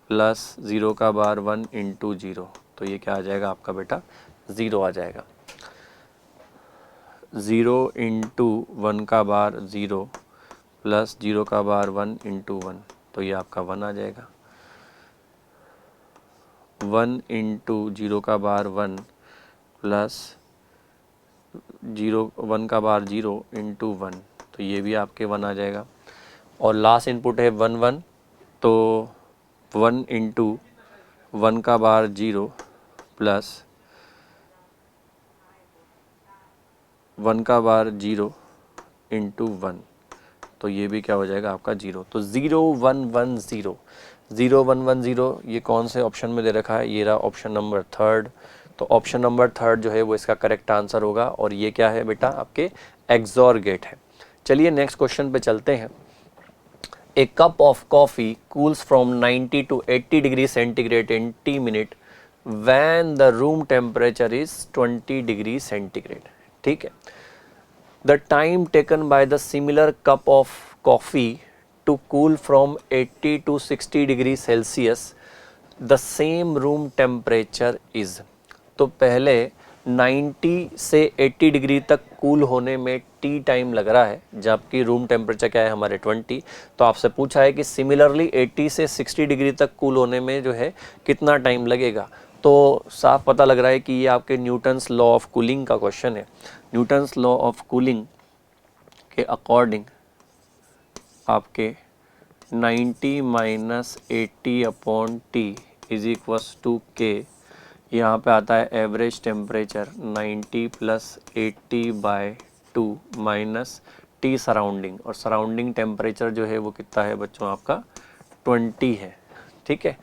Speaker 1: प्लस 0 का बार 1 इंटू 0, तो ये क्या आ जाएगा आपका बेटा, 0 आ जाएगा। 0 इंटू 1 का बार 0 प्लस 0 का बार 1 इंटू 1, तो ये आपका 1 आ जाएगा। 1 इंटू 0 का बार 1 प्लस 1 का बार 0 इंटू 1, तो ये भी आपके 1 आ जाएगा। और लास्ट इनपुट है 1 1, तो 1 इंटू 1 का बार 0 प्लस 1 का बार 0 इंटू 1, तो ये भी क्या हो जाएगा आपका 0। तो 0 1 1 0 0 1 1 0, ये कौन से ऑप्शन में दे रखा है, ये रहा ऑप्शन नंबर थर्ड। तो ऑप्शन नंबर थर्ड जो है वो इसका करेक्ट आंसर होगा, और ये क्या है बेटा, आपके एक्सोर गेट है। चलिए नेक्स्ट क्वेश्चन पे चलते हैं। A cup of coffee cools from 90 to 80 degree centigrade in T minute when the room temperature is 20 degree centigrade, ठीक है। The time taken by the similar cup of coffee to cool from 80 to 60 degrees Celsius, the same room temperature is। तो पहले 90 से 80 degree तक cool होने में T time लग रहा है, जबकि रूम टेम्परेचर क्या है हमारे 20। तो आपसे पूछा है कि सिमिलरली 80 से 60 डिग्री तक कूल होने में जो है कितना टाइम लगेगा। तो साफ पता लग रहा है कि ये आपके न्यूटन्स लॉ ऑफ कूलिंग का क्वेश्चन है। न्यूटन्स लॉ ऑफ कूलिंग के अकॉर्डिंग आपके 90 minus 80 upon T is equals to K, यहाँ पे आता है average temperature 90 plus 80 by 2 minus T surrounding, और सराउंडिंग टेम्परेचर जो है वो कितना है बच्चों आपका 20 है, ठीक है।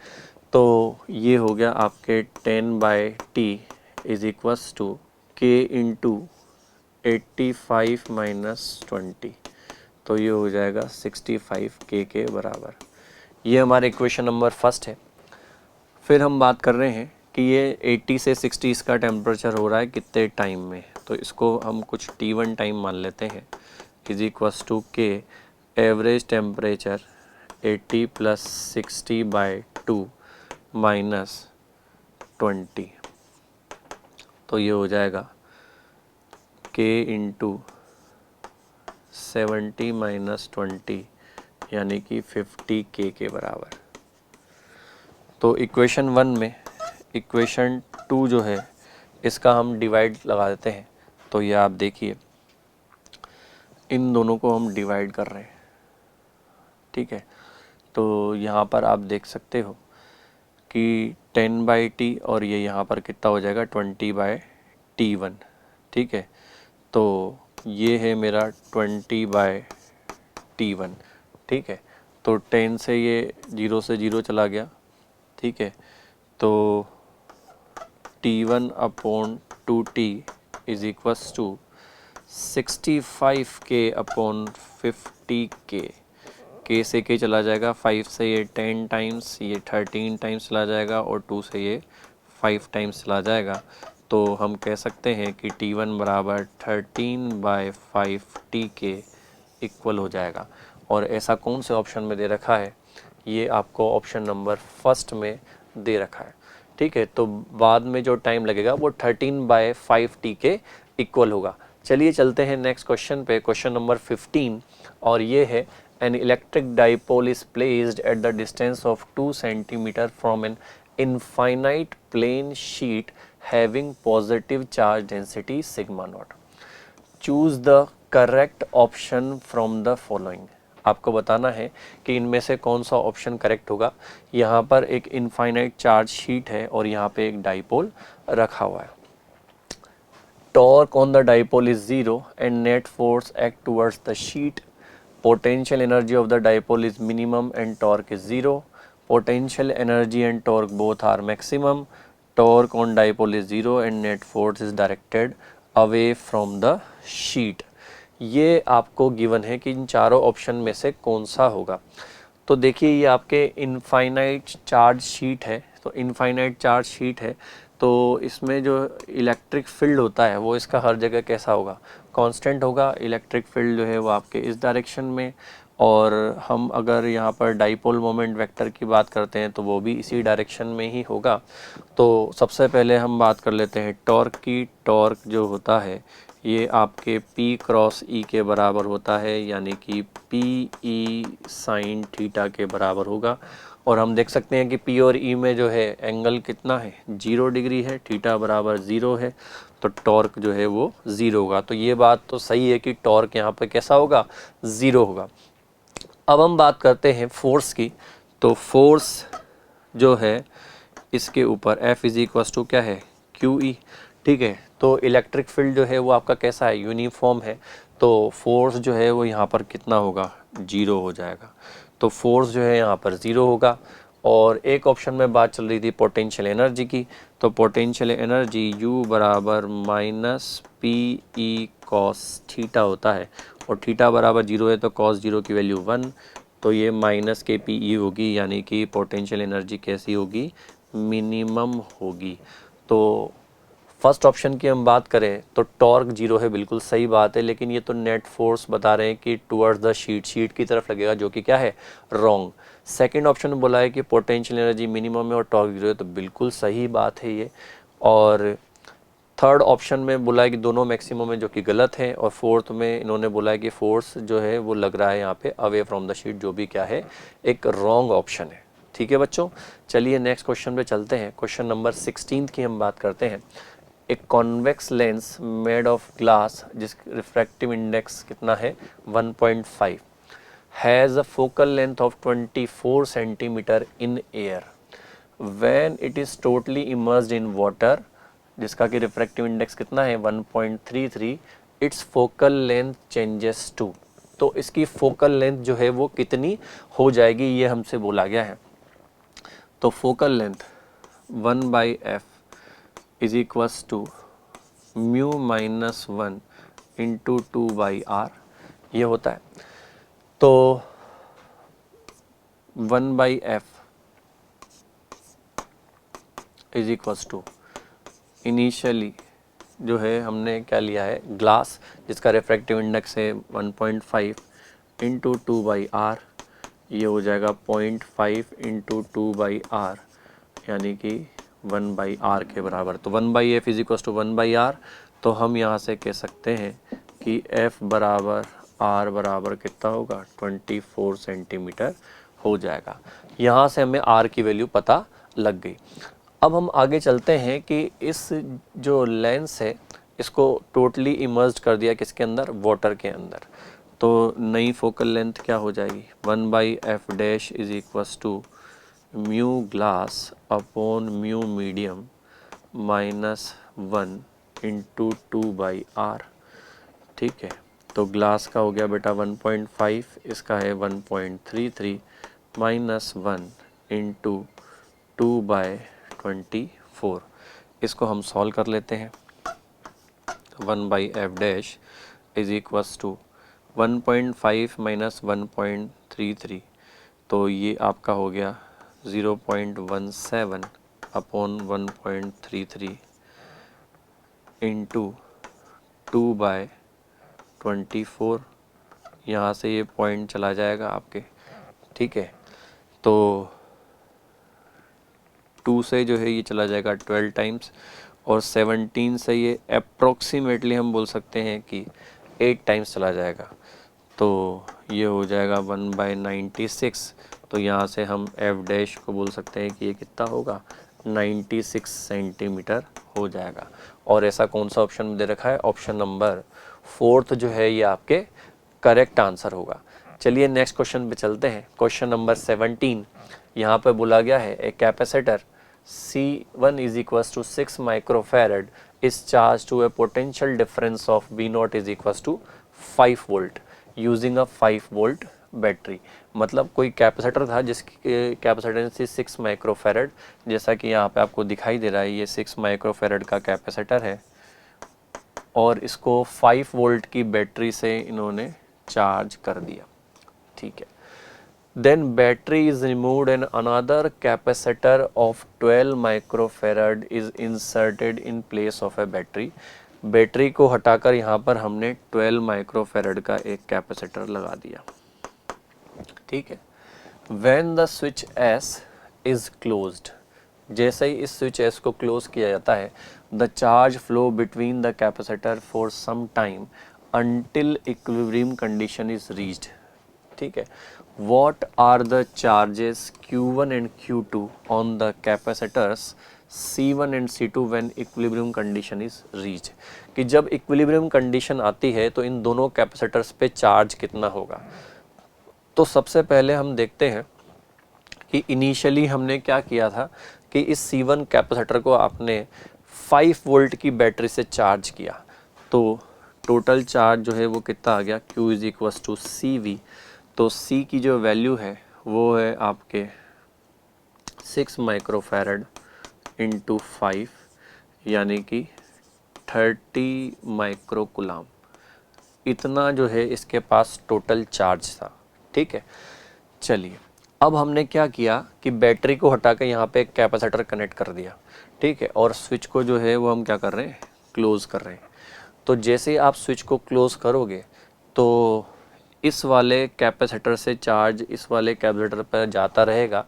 Speaker 1: तो ये हो गया आपके 10 by T is equals to K into 85 minus 20, तो ये हो जाएगा 65 के बराबर। ये हमारे इक्वेशन नंबर फर्स्ट है। फिर हम बात कर रहे हैं कि ये 80 से 60 इसका टेम्परेचर हो रहा है कितने टाइम में, तो इसको हम कुछ T1 टाइम मान लेते हैं, is equals to K average temperature 80 plus 60 by 2 minus 20, तो ये हो जाएगा के इंटू 70 माइनस 20, यानी कि 50 के बराबर। तो इक्वेशन 1 में इक्वेशन 2 जो है इसका हम डिवाइड लगा देते हैं। तो ये आप देखिए, इन दोनों को हम डिवाइड कर रहे हैं, ठीक है। तो यहाँ पर आप देख सकते हो कि 10 बाई टी, और ये यहाँ पर कितना हो जाएगा 20 बाय T1, ठीक है। तो ये है मेरा 20 बाय T1, ठीक है। तो 10 से ये 0 से 0 चला गया, ठीक है। तो T1 upon 2T is equals to 65K upon 50K। K से K चला जाएगा, 5 से ये 10 टाइम्स, ये 13 टाइम्स चला जाएगा और 2 से ये 5 टाइम्स चला जाएगा। तो हम कह सकते हैं कि T1 बराबर 13/5 इक्वल हो जाएगा। और ऐसा कौन से ऑप्शन में दे रखा है, ये आपको ऑप्शन नंबर फर्स्ट में दे रखा है। ठीक है, तो बाद में जो टाइम लगेगा वो 13/5 के इक्वल होगा। चलिए चलते हैं नेक्स्ट क्वेश्चन पे, क्वेश्चन नंबर 15, और ये है an electric dipole is placed at the distance of 2 centimetre from an infinite plane sheet having positive charge density sigma naught. Choose the correct option from the following. आपको बताना है कि इनमें से कौन सा ऑप्शन करेक्ट होगा। यहाँ पर एक इनफाइनाइट चार्ज शीट है और यहाँ पे एक डाइपोल रखा हुआ है। Torque on the dipole is 0 and net force act towards the sheet. Potential energy of the dipole is minimum and torque is 0। Potential energy and torque both are maximum. Torque on dipole is 0 and net force is directed away from the sheet. ये आपको given है कि इन चारों option में से कौन सा होगा। तो देखिए ये आपके इनफाइनाइट चार्ज शीट है, तो इनफाइनाइट चार्ज शीट है तो इसमें जो इलेक्ट्रिक फील्ड होता है वो इसका हर जगह कैसा होगा, कांस्टेंट होगा। इलेक्ट्रिक फील्ड जो है वो आपके इस डायरेक्शन में, और हम अगर यहाँ पर डाइपोल मोमेंट वेक्टर की बात करते हैं तो वो भी इसी डायरेक्शन में ही होगा। तो सबसे पहले हम बात कर लेते हैं टॉर्क की। टॉर्क जो होता है ये आपके P क्रॉस E के बराबर होता है, यानी कि PE साइन थीटा के बराबर होगा। और हम देख सकते हैं कि P और E में जो है एंगल कितना है, 0 डिग्री है, थीटा बराबर 0 है, तो टॉर्क जो है वो 0 होगा। तो ये बात तो सही है कि टॉर्क यहाँ पे कैसा होगा, 0 होगा। अब हम बात करते हैं फोर्स की। तो फोर्स जो है इसके ऊपर F इज इक्वल टू क्या है, QE। ठीक है, तो इलेक्ट्रिक फील्ड जो है वो आपका कैसा है, यूनिफॉर्म है। तो फोर्स जो है वो यहाँ पर कितना होगा, 0 हो जाएगा। तो फोर्स जो है यहाँ पर 0 होगा। और एक ऑप्शन में बात चल रही थी पोटेंशियल एनर्जी की, तो पोटेंशियल एनर्जी U बराबर माइनस PE कॉस थीटा होता है, और थीटा बराबर 0 है तो कॉस 0 की वैल्यू 1, तो ये माइनस के PE होगी, यानी कि पोटेंशियल एनर्जी कैसी होगी, मिनिमम होगी। तो फर्स्ट ऑप्शन की हम बात करें तो टॉर्क 0 है, बिल्कुल सही बात है, लेकिन ये तो नेट फोर्स बता रहे हैं कि टुवर्ड्स द शीट, शीट की तरफ लगेगा, जो कि क्या है, रॉन्ग। सेकंड ऑप्शन में बोला है कि पोटेंशियल एनर्जी मिनिमम है और टॉर्क 0 है, तो बिल्कुल सही बात है ये। और थर्ड ऑप्शन में बोला है कि दोनों मैक्सिमम है, जो कि गलत है। और फोर्थ में इन्होंने बोला है कि फोर्स जो है वो लग रहा है यहाँ पे अवे फ्रॉम द शीट, जो भी क्या है, एक रॉन्ग ऑप्शन है। ठीक है बच्चों, चलिए नेक्स्ट क्वेश्चन पे चलते हैं। क्वेश्चन नंबर 16 की हम बात करते हैं। एक convex lens made of glass जिसका रिफ्रैक्टिव इंडेक्स कितना है, 1.5, has a focal length of 24 centimetre in air. When it is totally immersed in water, जिसका कि रिफ्रैक्टिव इंडेक्स कितना है, 1.33, its focal length changes to. तो इसकी फोकल लेंथ जो है वो कितनी हो जाएगी, ये हमसे बोला गया है। तो focal length 1/f is equals to mu minus 1 into 2/r, ये होता है। तो 1/f is equals to, initially जो है हमने क्या लिया है, ग्लास जिसका रिफ्रैक्टिव इंडेक्स है 1.5 इंटू 2/r, ये हो जाएगा 0.5 इंटू 2/r, यानी कि 1/r के बराबर। तो 1/f is equal to 1/r। तो हम यहाँ से कह सकते हैं कि f बराबर r बराबर कितना होगा, 24 सेंटीमीटर हो जाएगा। यहाँ से हमें r की वैल्यू पता लग गई। अब हम आगे चलते हैं कि इस जो लेंस है इसको टोटली इमर्स्ड कर दिया किसके अंदर, वाटर के अंदर। तो नई फोकल लेंथ क्या हो जाएगी, 1/f dash is equals to mu glass upon mu medium minus 1 into 2/r। ठीक है, तो ग्लास का हो गया बेटा 1.5, इसका है 1.33 माइनस 1 इंटू 2/24। इसको हम सॉल्व कर लेते हैं। तो 1/f dash is equals to 1.5 minus 1.33, तो ये आपका हो गया 0.17 अपॉन 1.33 इंटू 2/24। यहाँ से ये पॉइंट चला जाएगा आपके, ठीक है। तो 2 से जो है ये चला जाएगा 12 टाइम्स, और 17 से ये अप्रोक्सीमेटली हम बोल सकते हैं कि 8 टाइम्स चला जाएगा। तो ये हो जाएगा 1/96। तो यहाँ से हम एफ डैश को बोल सकते हैं कि ये कितना होगा, 96 सेंटीमीटर हो जाएगा। और ऐसा कौन सा ऑप्शन दे रखा है, ऑप्शन नंबर 4 जो है ये आपके करेक्ट आंसर होगा। चलिए नेक्स्ट क्वेश्चन पे चलते हैं। क्वेश्चन नंबर 17 यहाँ पे बोला गया है a capacitor C1 is equals to 6 microfarad is charged to a potential difference of V0 is equals to 5 volt using a 5 volt battery. मतलब कोई कैपेसिटर था जिसकी कैपेसिटेंस थी 6 माइक्रोफेरेड, जैसा कि यहाँ पे आपको दिखाई दे रहा है, ये 6 माइक्रोफेरेड का कैपेसिटर है और इसको 5 वोल्ट की बैटरी से इन्होंने चार्ज कर दिया, ठीक है। Then battery is removed and another capacitor of 12 microfarad is inserted in place of a battery। Battery को हटाकर यहाँ पर हमने 12 माइक्रोफेरेड का एक कैपेसिटर लगा दिया, ठीक है। When the switch S is closed, जैसे ही इस स्विच S को क्लोज किया जाता है, the charge flow between the capacitor for some time until equilibrium condition is reached, ठीक है। What are the charges Q1 and Q2 on the capacitors C1 and C2 when equilibrium condition is reached? कि जब equilibrium condition आती है तो इन दोनों capacitors पे charge कितना होगा। तो सबसे पहले हम देखते हैं कि इनिशियली हमने क्या किया था कि इस C1 कैपेसिटर को आपने 5 वोल्ट की बैटरी से चार्ज किया, तो टोटल चार्ज जो है वो कितना आ गया, Q is equals to CV। तो C की जो वैल्यू है वो है आपके 6 माइक्रोफैरड इंटू 5 यानी कि 30 माइक्रोकुलाम, इतना जो है इसके पास टोटल चार्ज था, ठीक है। चलिए अब हमने क्या किया कि बैटरी को हटा के यहाँ पे एक कैपेसिटर कनेक्ट कर दिया, ठीक है, और स्विच को जो है वो हम क्या कर रहे हैं, क्लोज़ कर रहे हैं। तो जैसे ही आप स्विच को क्लोज़ करोगे तो इस वाले कैपेसिटर से चार्ज इस वाले कैपेसिटर पर जाता रहेगा,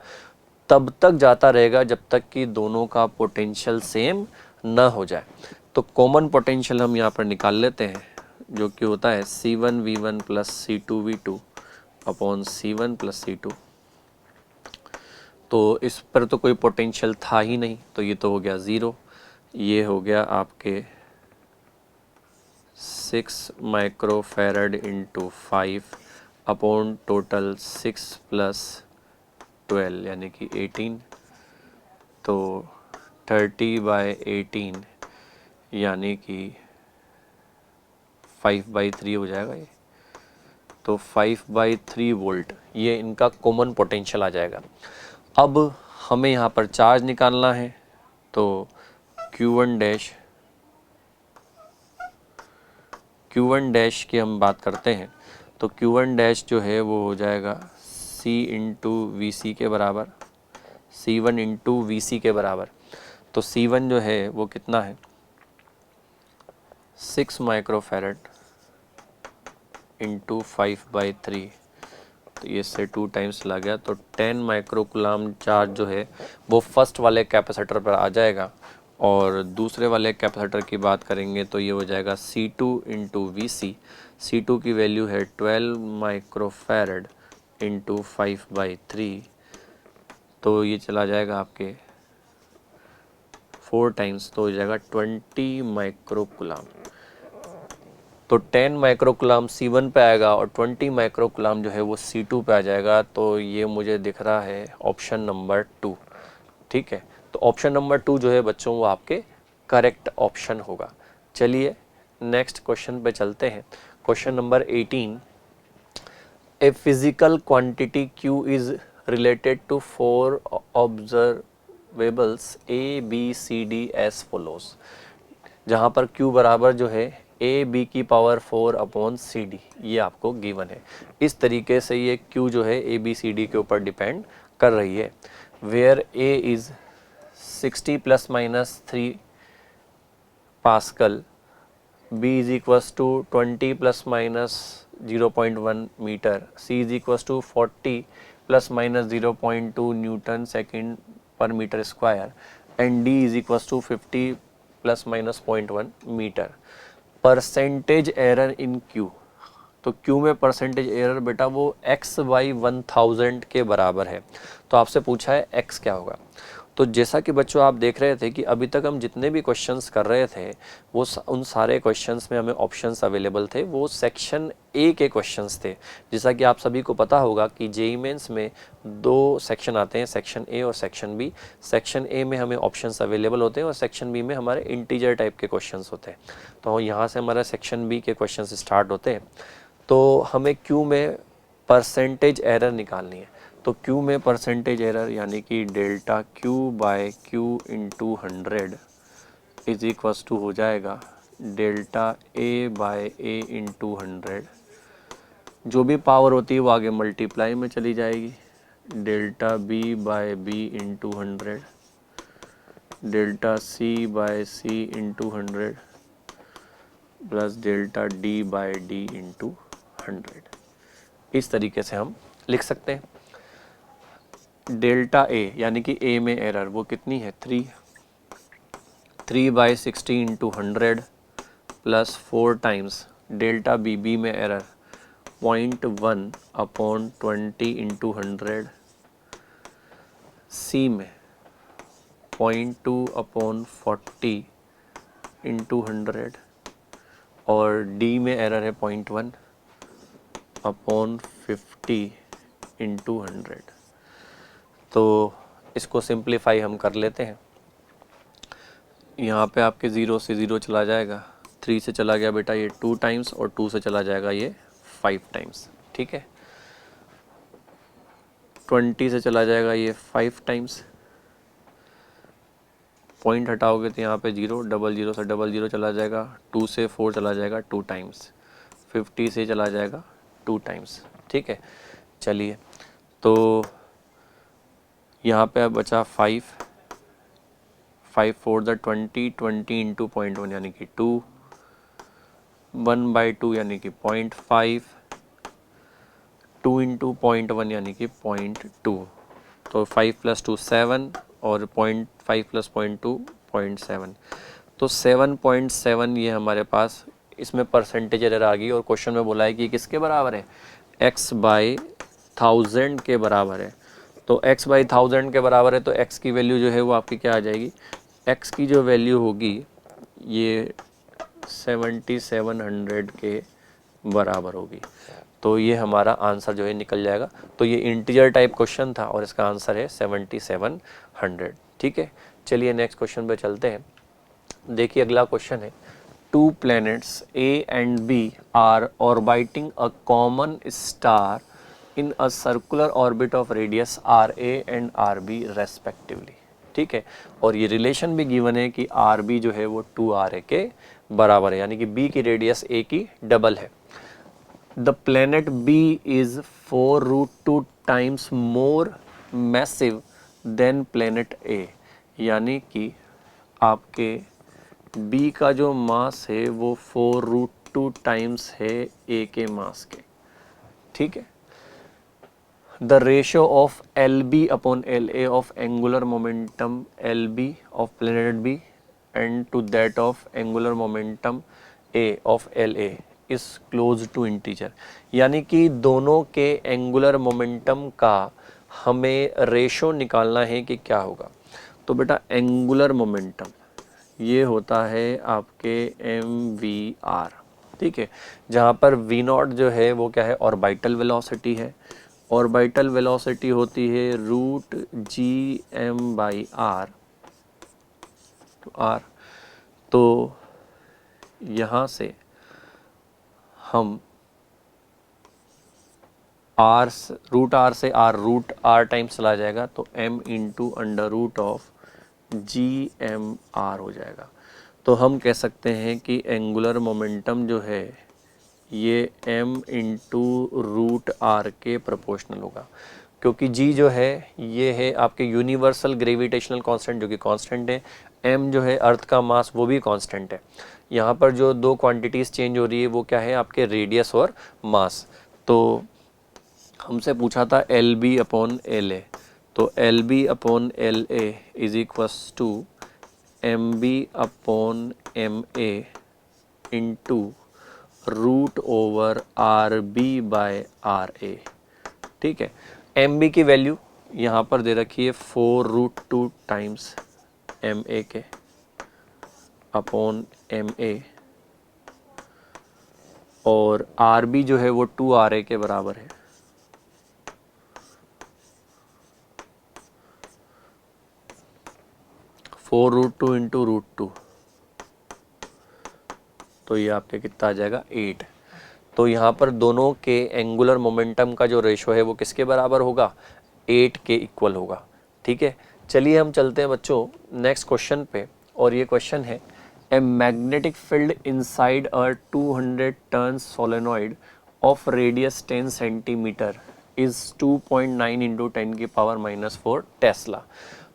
Speaker 1: तब तक जाता रहेगा जब तक कि दोनों का पोटेंशियल सेम ना हो जाए। तो कॉमन पोटेंशियल हम यहाँ पर निकाल लेते हैं, जो कि होता है C1V1 plus C2V2 upon C1 plus C2। तो इस पर तो कोई पोटेंशियल था ही नहीं, तो ये तो हो गया 0। ये हो गया आपके 6 microfarad into 5 upon total 6 plus 12 यानी कि 18, तो 30/18 यानी कि 5/3 हो जाएगा ये। तो 5/3 वोल्ट ये इनका कॉमन पोटेंशियल आ जाएगा। अब हमें यहाँ पर चार्ज निकालना है, तो Q1 डैश की हम बात करते हैं, तो Q1 डैश जो है वो हो जाएगा C इंटू VC के बराबर, C1 इंटू VC के बराबर। तो C1 जो है वो कितना है, 6 माइक्रोफैरड इंटू 5/3, तो ये से 2 टाइम्स ला गया, तो 10 माइक्रोकुलाम चार्ज जो है वो फर्स्ट वाले कैपेसिटर पर आ जाएगा। और दूसरे वाले कैपेसिटर की बात करेंगे तो ये हो जाएगा C2 इंटू VC। C2 की वैल्यू है 12 माइक्रोफैरड इंटू 5/3, तो ये चला जाएगा आपके 4 टाइम्स, तो हो जाएगा 20 माइक्रोकुलाम। तो 10 माइक्रोकुलाम C1 पे आएगा और 20 माइक्रोकुलाम जो है वो C2 पे आ जाएगा। तो ये मुझे दिख रहा है ऑप्शन नंबर 2, ठीक है। तो ऑप्शन नंबर 2 जो है बच्चों वो आपके करेक्ट ऑप्शन होगा। चलिए नेक्स्ट क्वेश्चन पे चलते हैं। Question number 18, a physical quantity Q is related to 4 observables A B C D as follows. जहाँ पर q बराबर जो है ए बी की पावर 4 अपॉन सी डी, ये आपको गिवन है। इस तरीके से ये q जो है ए बी सी डी के ऊपर डिपेंड कर रही है। Where a is 60 plus minus 3 pascal, b is equals to 20 plus minus 0.1 meter, c is equals to 40 plus minus 0.2 Newton second per meter square, and d is equals to 50 plus minus 0.1 meter. Percentage error in q, तो q में percentage error बेटा वो x by 1000 के बराबर है। तो आपसे पूछा है x क्या होगा। तो जैसा कि बच्चों आप देख रहे थे कि अभी तक हम जितने भी क्वेश्चंस कर रहे थे वो उन सारे क्वेश्चंस में हमें ऑप्शंस अवेलेबल थे, वो सेक्शन ए के क्वेश्चंस थे। जैसा कि आप सभी को पता होगा कि जेईई मेंस में 2 सेक्शन आते हैं, सेक्शन ए और सेक्शन बी। सेक्शन ए में हमें ऑप्शंस अवेलेबल होते हैं और सेक्शन बी में हमारे इंटीजर टाइप के क्वेश्चंस होते हैं। तो यहाँ से हमारा सेक्शन बी के क्वेश्चन स्टार्ट होते हैं। तो हमें क्यू में परसेंटेज एरर निकालनी है। तो Q में परसेंटेज एरर यानी कि delta Q by Q into 100 is equals to हो जाएगा delta A by A into 100। जो भी पावर होती है वो आगे मल्टीप्लाई में चली जाएगी। Delta B by B into 100, delta C by C into 100 plus delta D by D into 100। इस तरीके से हम लिख सकते हैं। डेल्टा ए यानी कि ए में एरर वो कितनी है 3 by 60 into 100 plus 4 times delta B, B में एरर 0.1 अपॉन 20 इंटू 100, सी में 0.2 अपॉन 40 इंटू 100 और डी में एरर है 0.1 अपॉन 50 इंटू 100। तो इसको सिंप्लीफाई हम कर लेते हैं। यहाँ पे आपके 0 से 0 चला जाएगा, 3 से चला गया बेटा ये 2 टाइम्स और 2 से चला जाएगा ये 5 टाइम्स। ठीक है, 20 से चला जाएगा ये 5 टाइम्स, पॉइंट हटाओगे तो यहाँ पे 0, डबल 0 से डबल 0 चला जाएगा, 2 से 4 चला जाएगा 2 टाइम्स, 50 से चला जाएगा 2 टाइम्स। ठीक है, चलिए तो यहाँ पे अब बचा 5 4 द 20 इंटू 0.1 यानी कि 2, 1/2 यानी कि 0.5, 2 इंटू 0.1 यानी कि 0.2। तो 5 प्लस 2 7 और 0.5 प्लस 0.2 0.7। तो 7.7 ये हमारे पास इसमें परसेंटेज एरर आ गई और क्वेश्चन में बोला है कि किसके बराबर है, x बाई 1000 के बराबर है। तो x बाई 1000 के बराबर है तो x की वैल्यू जो है वो आपकी क्या आ जाएगी, x की जो वैल्यू होगी ये 7700 के बराबर होगी। तो ये हमारा आंसर जो है निकल जाएगा। तो ये इंटीजर टाइप क्वेश्चन था और इसका आंसर है 7700। ठीक है, चलिए नेक्स्ट क्वेश्चन पे चलते हैं। देखिए अगला क्वेश्चन है, 2 planets A and B are orbiting a common star in a circular orbit of radius RA and RB respectively। ठीक है, और ये रिलेशन भी गिवन है कि RB जो है वो 2RA के बराबर है, यानी कि B की रेडियस A की डबल है। The planet B is 4√2 times more massive than planet A, यानी कि आपके B का जो मास है वो 4√2 टाइम्स है A के मास के। ठीक है, द रेशियो ऑफ LB अपॉन LA of angular momentum LB of planet B and to that of angular momentum A of LA is close to integer, यानी कि दोनों के एंगुलर मोमेंटम का हमें रेशो निकालना है कि क्या होगा। तो बेटा एंगुलर मोमेंटम ये होता है आपके mvr। ठीक है, जहाँ पर v0 जो है वो क्या है, ऑर्बिटल वेलोसिटी है। ऑर्बिटल वेलोसिटी होती है √gm/r r। तो यहाँ से हम r √r से r टाइम्स चला जाएगा तो m into under root of GMR हो जाएगा। तो हम कह सकते हैं कि एंगुलर मोमेंटम जो है ये m इंटू रूट आर के प्रोपोर्शनल होगा, क्योंकि g जो है ये है आपके यूनिवर्सल ग्रेविटेशनल कांस्टेंट जो कि कांस्टेंट है, m जो है अर्थ का मास वो भी कांस्टेंट है। यहाँ पर जो दो क्वांटिटीज़ चेंज हो रही है वो क्या है, आपके रेडियस और मास। तो हमसे पूछा था L B upon L A, तो L B upon L A is equals to M B upon M A into root over R B by R A. ठीक है, एम बी की वैल्यू यहाँ पर दे रखी है 4√2 टाइम्स एम ए के upon M ए, और आर बी जो है वो 2 RA के बराबर है। (4√2 इंटू √2), तो ये आपके कितना आ जाएगा 8। तो यहाँ पर दोनों के एंगुलर मोमेंटम का जो रेशो है वो किसके बराबर होगा, 8 के इक्वल होगा। ठीक है, चलिए हम चलते हैं बच्चों नेक्स्ट क्वेश्चन पे, और ये क्वेश्चन है a magnetic field inside a 200 turn solenoid of radius 10 centimetre is 2.9 into 10⁻⁻4 tesla.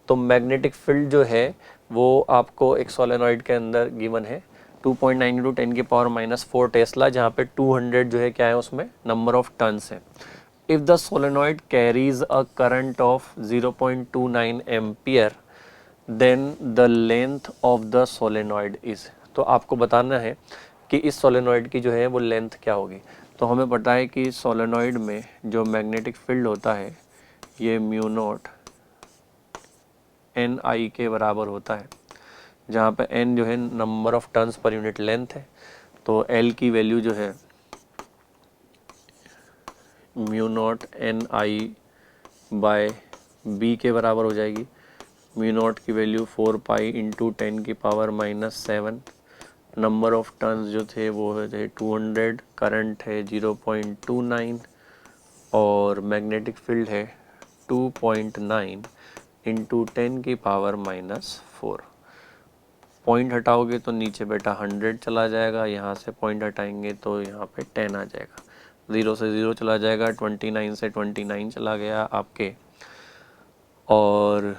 Speaker 1: तो मैग्नेटिक फील्ड जो है वो आपको एक सोलेनॉइड के अंदर गिवन है 2.9 इंटू 10⁻⁻4 टेस्ला, जहाँ पे 200 जो है क्या है उसमें नंबर ऑफ टन्स है। If the solenoid carries a current of 0.29 ampere then the length of the solenoid is. तो आपको बताना है कि इस सोलेनॉइड की जो है वो लेंथ क्या होगी। तो हमें पता है कि सोलेनॉइड में जो मैग्नेटिक फील्ड होता है ये म्यू नॉट एन आई के बराबर होता है, जहाँ पे n जो है नंबर ऑफ टर्न्स पर यूनिट लेंथ है। तो L की वैल्यू जो है mu naught N I by B के बराबर हो जाएगी। म्यू नॉट की value 4 pi into 10⁻⁻7, number of turns जो थे वो थे 200, करंट है 0.29 और मैग्नेटिक फील्ड है 2.9 इंटू 10⁻⁻4। पॉइंट हटाओगे तो नीचे बेटा 100 चला जाएगा, यहाँ से पॉइंट हटाएंगे तो यहाँ पे 10 आ जाएगा, 0 से 0 चला जाएगा, 29 से 29 चला गया आपके, और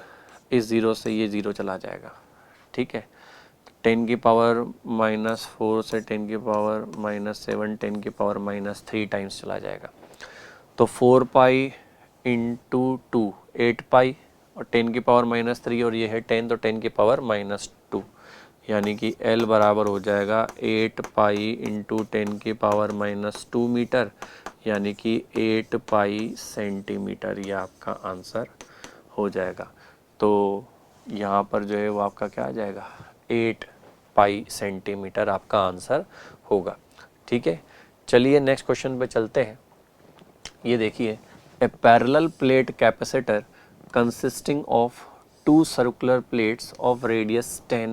Speaker 1: इस 0 से ये 0 चला जाएगा। ठीक है, 10⁻⁻4 से 10⁻⁻7 10⁻⁻3 टाइम्स चला जाएगा। तो 4 पाई इंटू 2 8 पाई और 10⁻⁻3 और ये है 10, तो 10⁻⁻2, यानी कि L बराबर हो जाएगा 8 पाई इंटू 10⁻⁻2 मीटर, यानी कि 8 पाई सेंटीमीटर, ये आपका आंसर हो जाएगा। तो यहाँ पर जो है वो आपका क्या आ जाएगा 8 पाई सेंटीमीटर आपका आंसर होगा। ठीक है, चलिए नेक्स्ट क्वेश्चन पे चलते हैं। ये देखिए, a parallel plate capacitor consisting of two circular plates of radius 10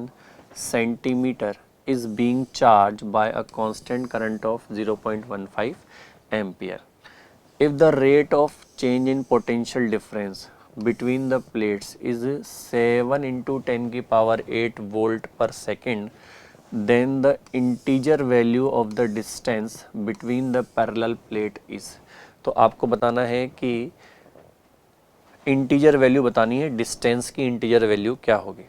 Speaker 1: centimeter is being charged by a constant current of 0.15 ampere. If the rate of change in potential difference between the plates is 7 into 10⁸ volt per second, then the integer value of the distance between the parallel plate is। तो आपको बताना है कि integer value बतानी है, distance की integer value क्या होगी।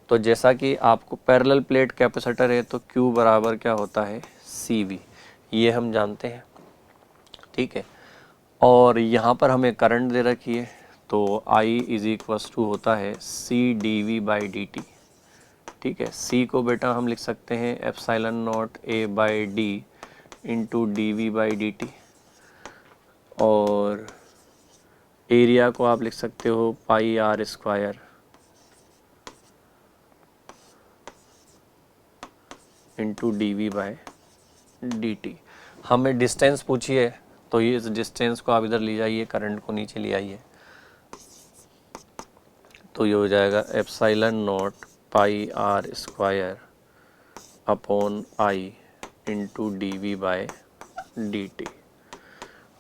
Speaker 1: तो जैसा कि आपको पैरेलल प्लेट कैपेसिटर है तो Q बराबर क्या होता है CV, ये हम जानते हैं। ठीक है, और यहाँ पर हमें करंट दे रखी है, तो I इज इक्वस टू होता है CdV/dt। ठीक है, C को बेटा हम लिख सकते हैं ε0 A/d इंटू dV/dt, और एरिया को आप लिख सकते हो πr² इंटू dV/dt। हमें डिस्टेंस पूछी है, तो ये इस डिस्टेंस को आप इधर ले जाइए, करंट को नीचे ले आइए, तो ये हो जाएगा ε0 πr² upon I into dV/dt।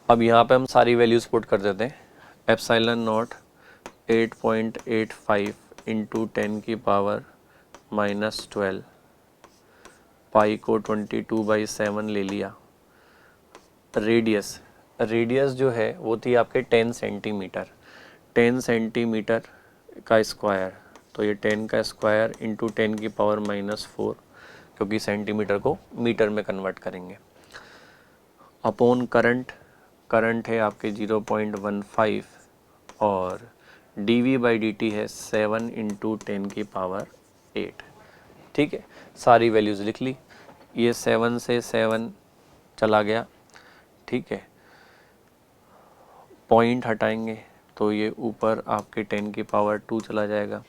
Speaker 1: अब यहाँ पे हम सारी वैल्यूज़ पुट कर देते हैं। ε0 8.85 इंटू 10⁻⁻12 पाई को 22/7 ले लिया। रेडियस जो है वो थी आपके 10 सेंटीमीटर, 10 सेंटीमीटर का स्क्वायर, तो ये 10 का स्क्वायर इंटू 10⁻⁻⁴, क्योंकि सेंटीमीटर को मीटर में कन्वर्ट करेंगे, अपॉन करंट है आपके 0.15 और dV/dt है 7 इंटू 10⁸। ठीक है, सारी वैल्यूज़ लिख ली। ये 7 से 7 चला गया, ठीक है, पॉइंट हटाएंगे तो ये ऊपर आपके 10⁻² चला जाएगा।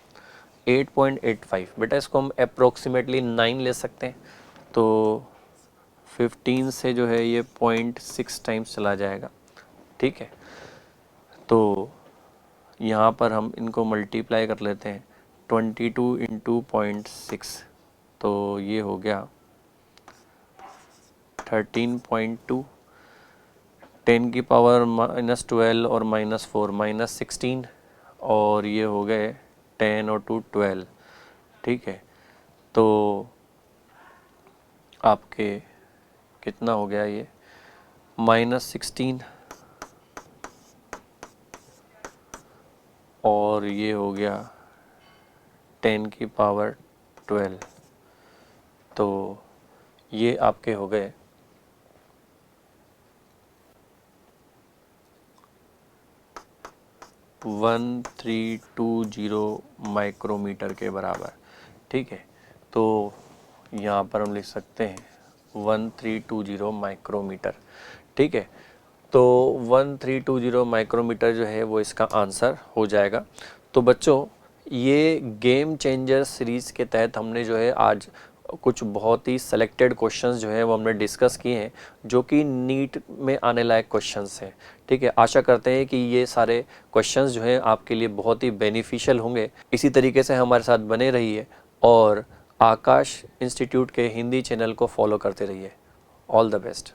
Speaker 1: 8.85, बेटा इसको हम अप्रोक्सीमेटली 9 ले सकते हैं, तो 15 से जो है ये 0.6 टाइम्स चला जाएगा। ठीक है, तो यहाँ पर हम इनको मल्टीप्लाई कर लेते हैं, 22 इंटू 0.6, तो ये हो गया 13.2, 10⁻⁻12 और -4 -16, और ये हो गए 10 और 2 12। ठीक है, तो आपके कितना हो गया ये -16 और ये हो गया 10⁻12, तो ये आपके हो गए 1320 माइक्रोमीटर के बराबर। ठीक है, तो यहाँ पर हम लिख सकते हैं 1320 माइक्रोमीटर। ठीक है, तो 1320 माइक्रोमीटर जो है वो इसका आंसर हो जाएगा। तो बच्चों, ये गेम चेंजर सीरीज़ के तहत हमने जो है आज कुछ बहुत ही सेलेक्टेड क्वेश्चंस जो है वो हमने डिस्कस किए हैं, जो कि नीट में आने लायक क्वेश्चंस हैं। ठीक है, आशा करते हैं कि ये सारे क्वेश्चंस जो हैं आपके लिए बहुत ही बेनिफिशियल होंगे। इसी तरीके से हमारे साथ बने रहिए और आकाश इंस्टीट्यूट के हिंदी चैनल को फॉलो करते रहिए। All the best.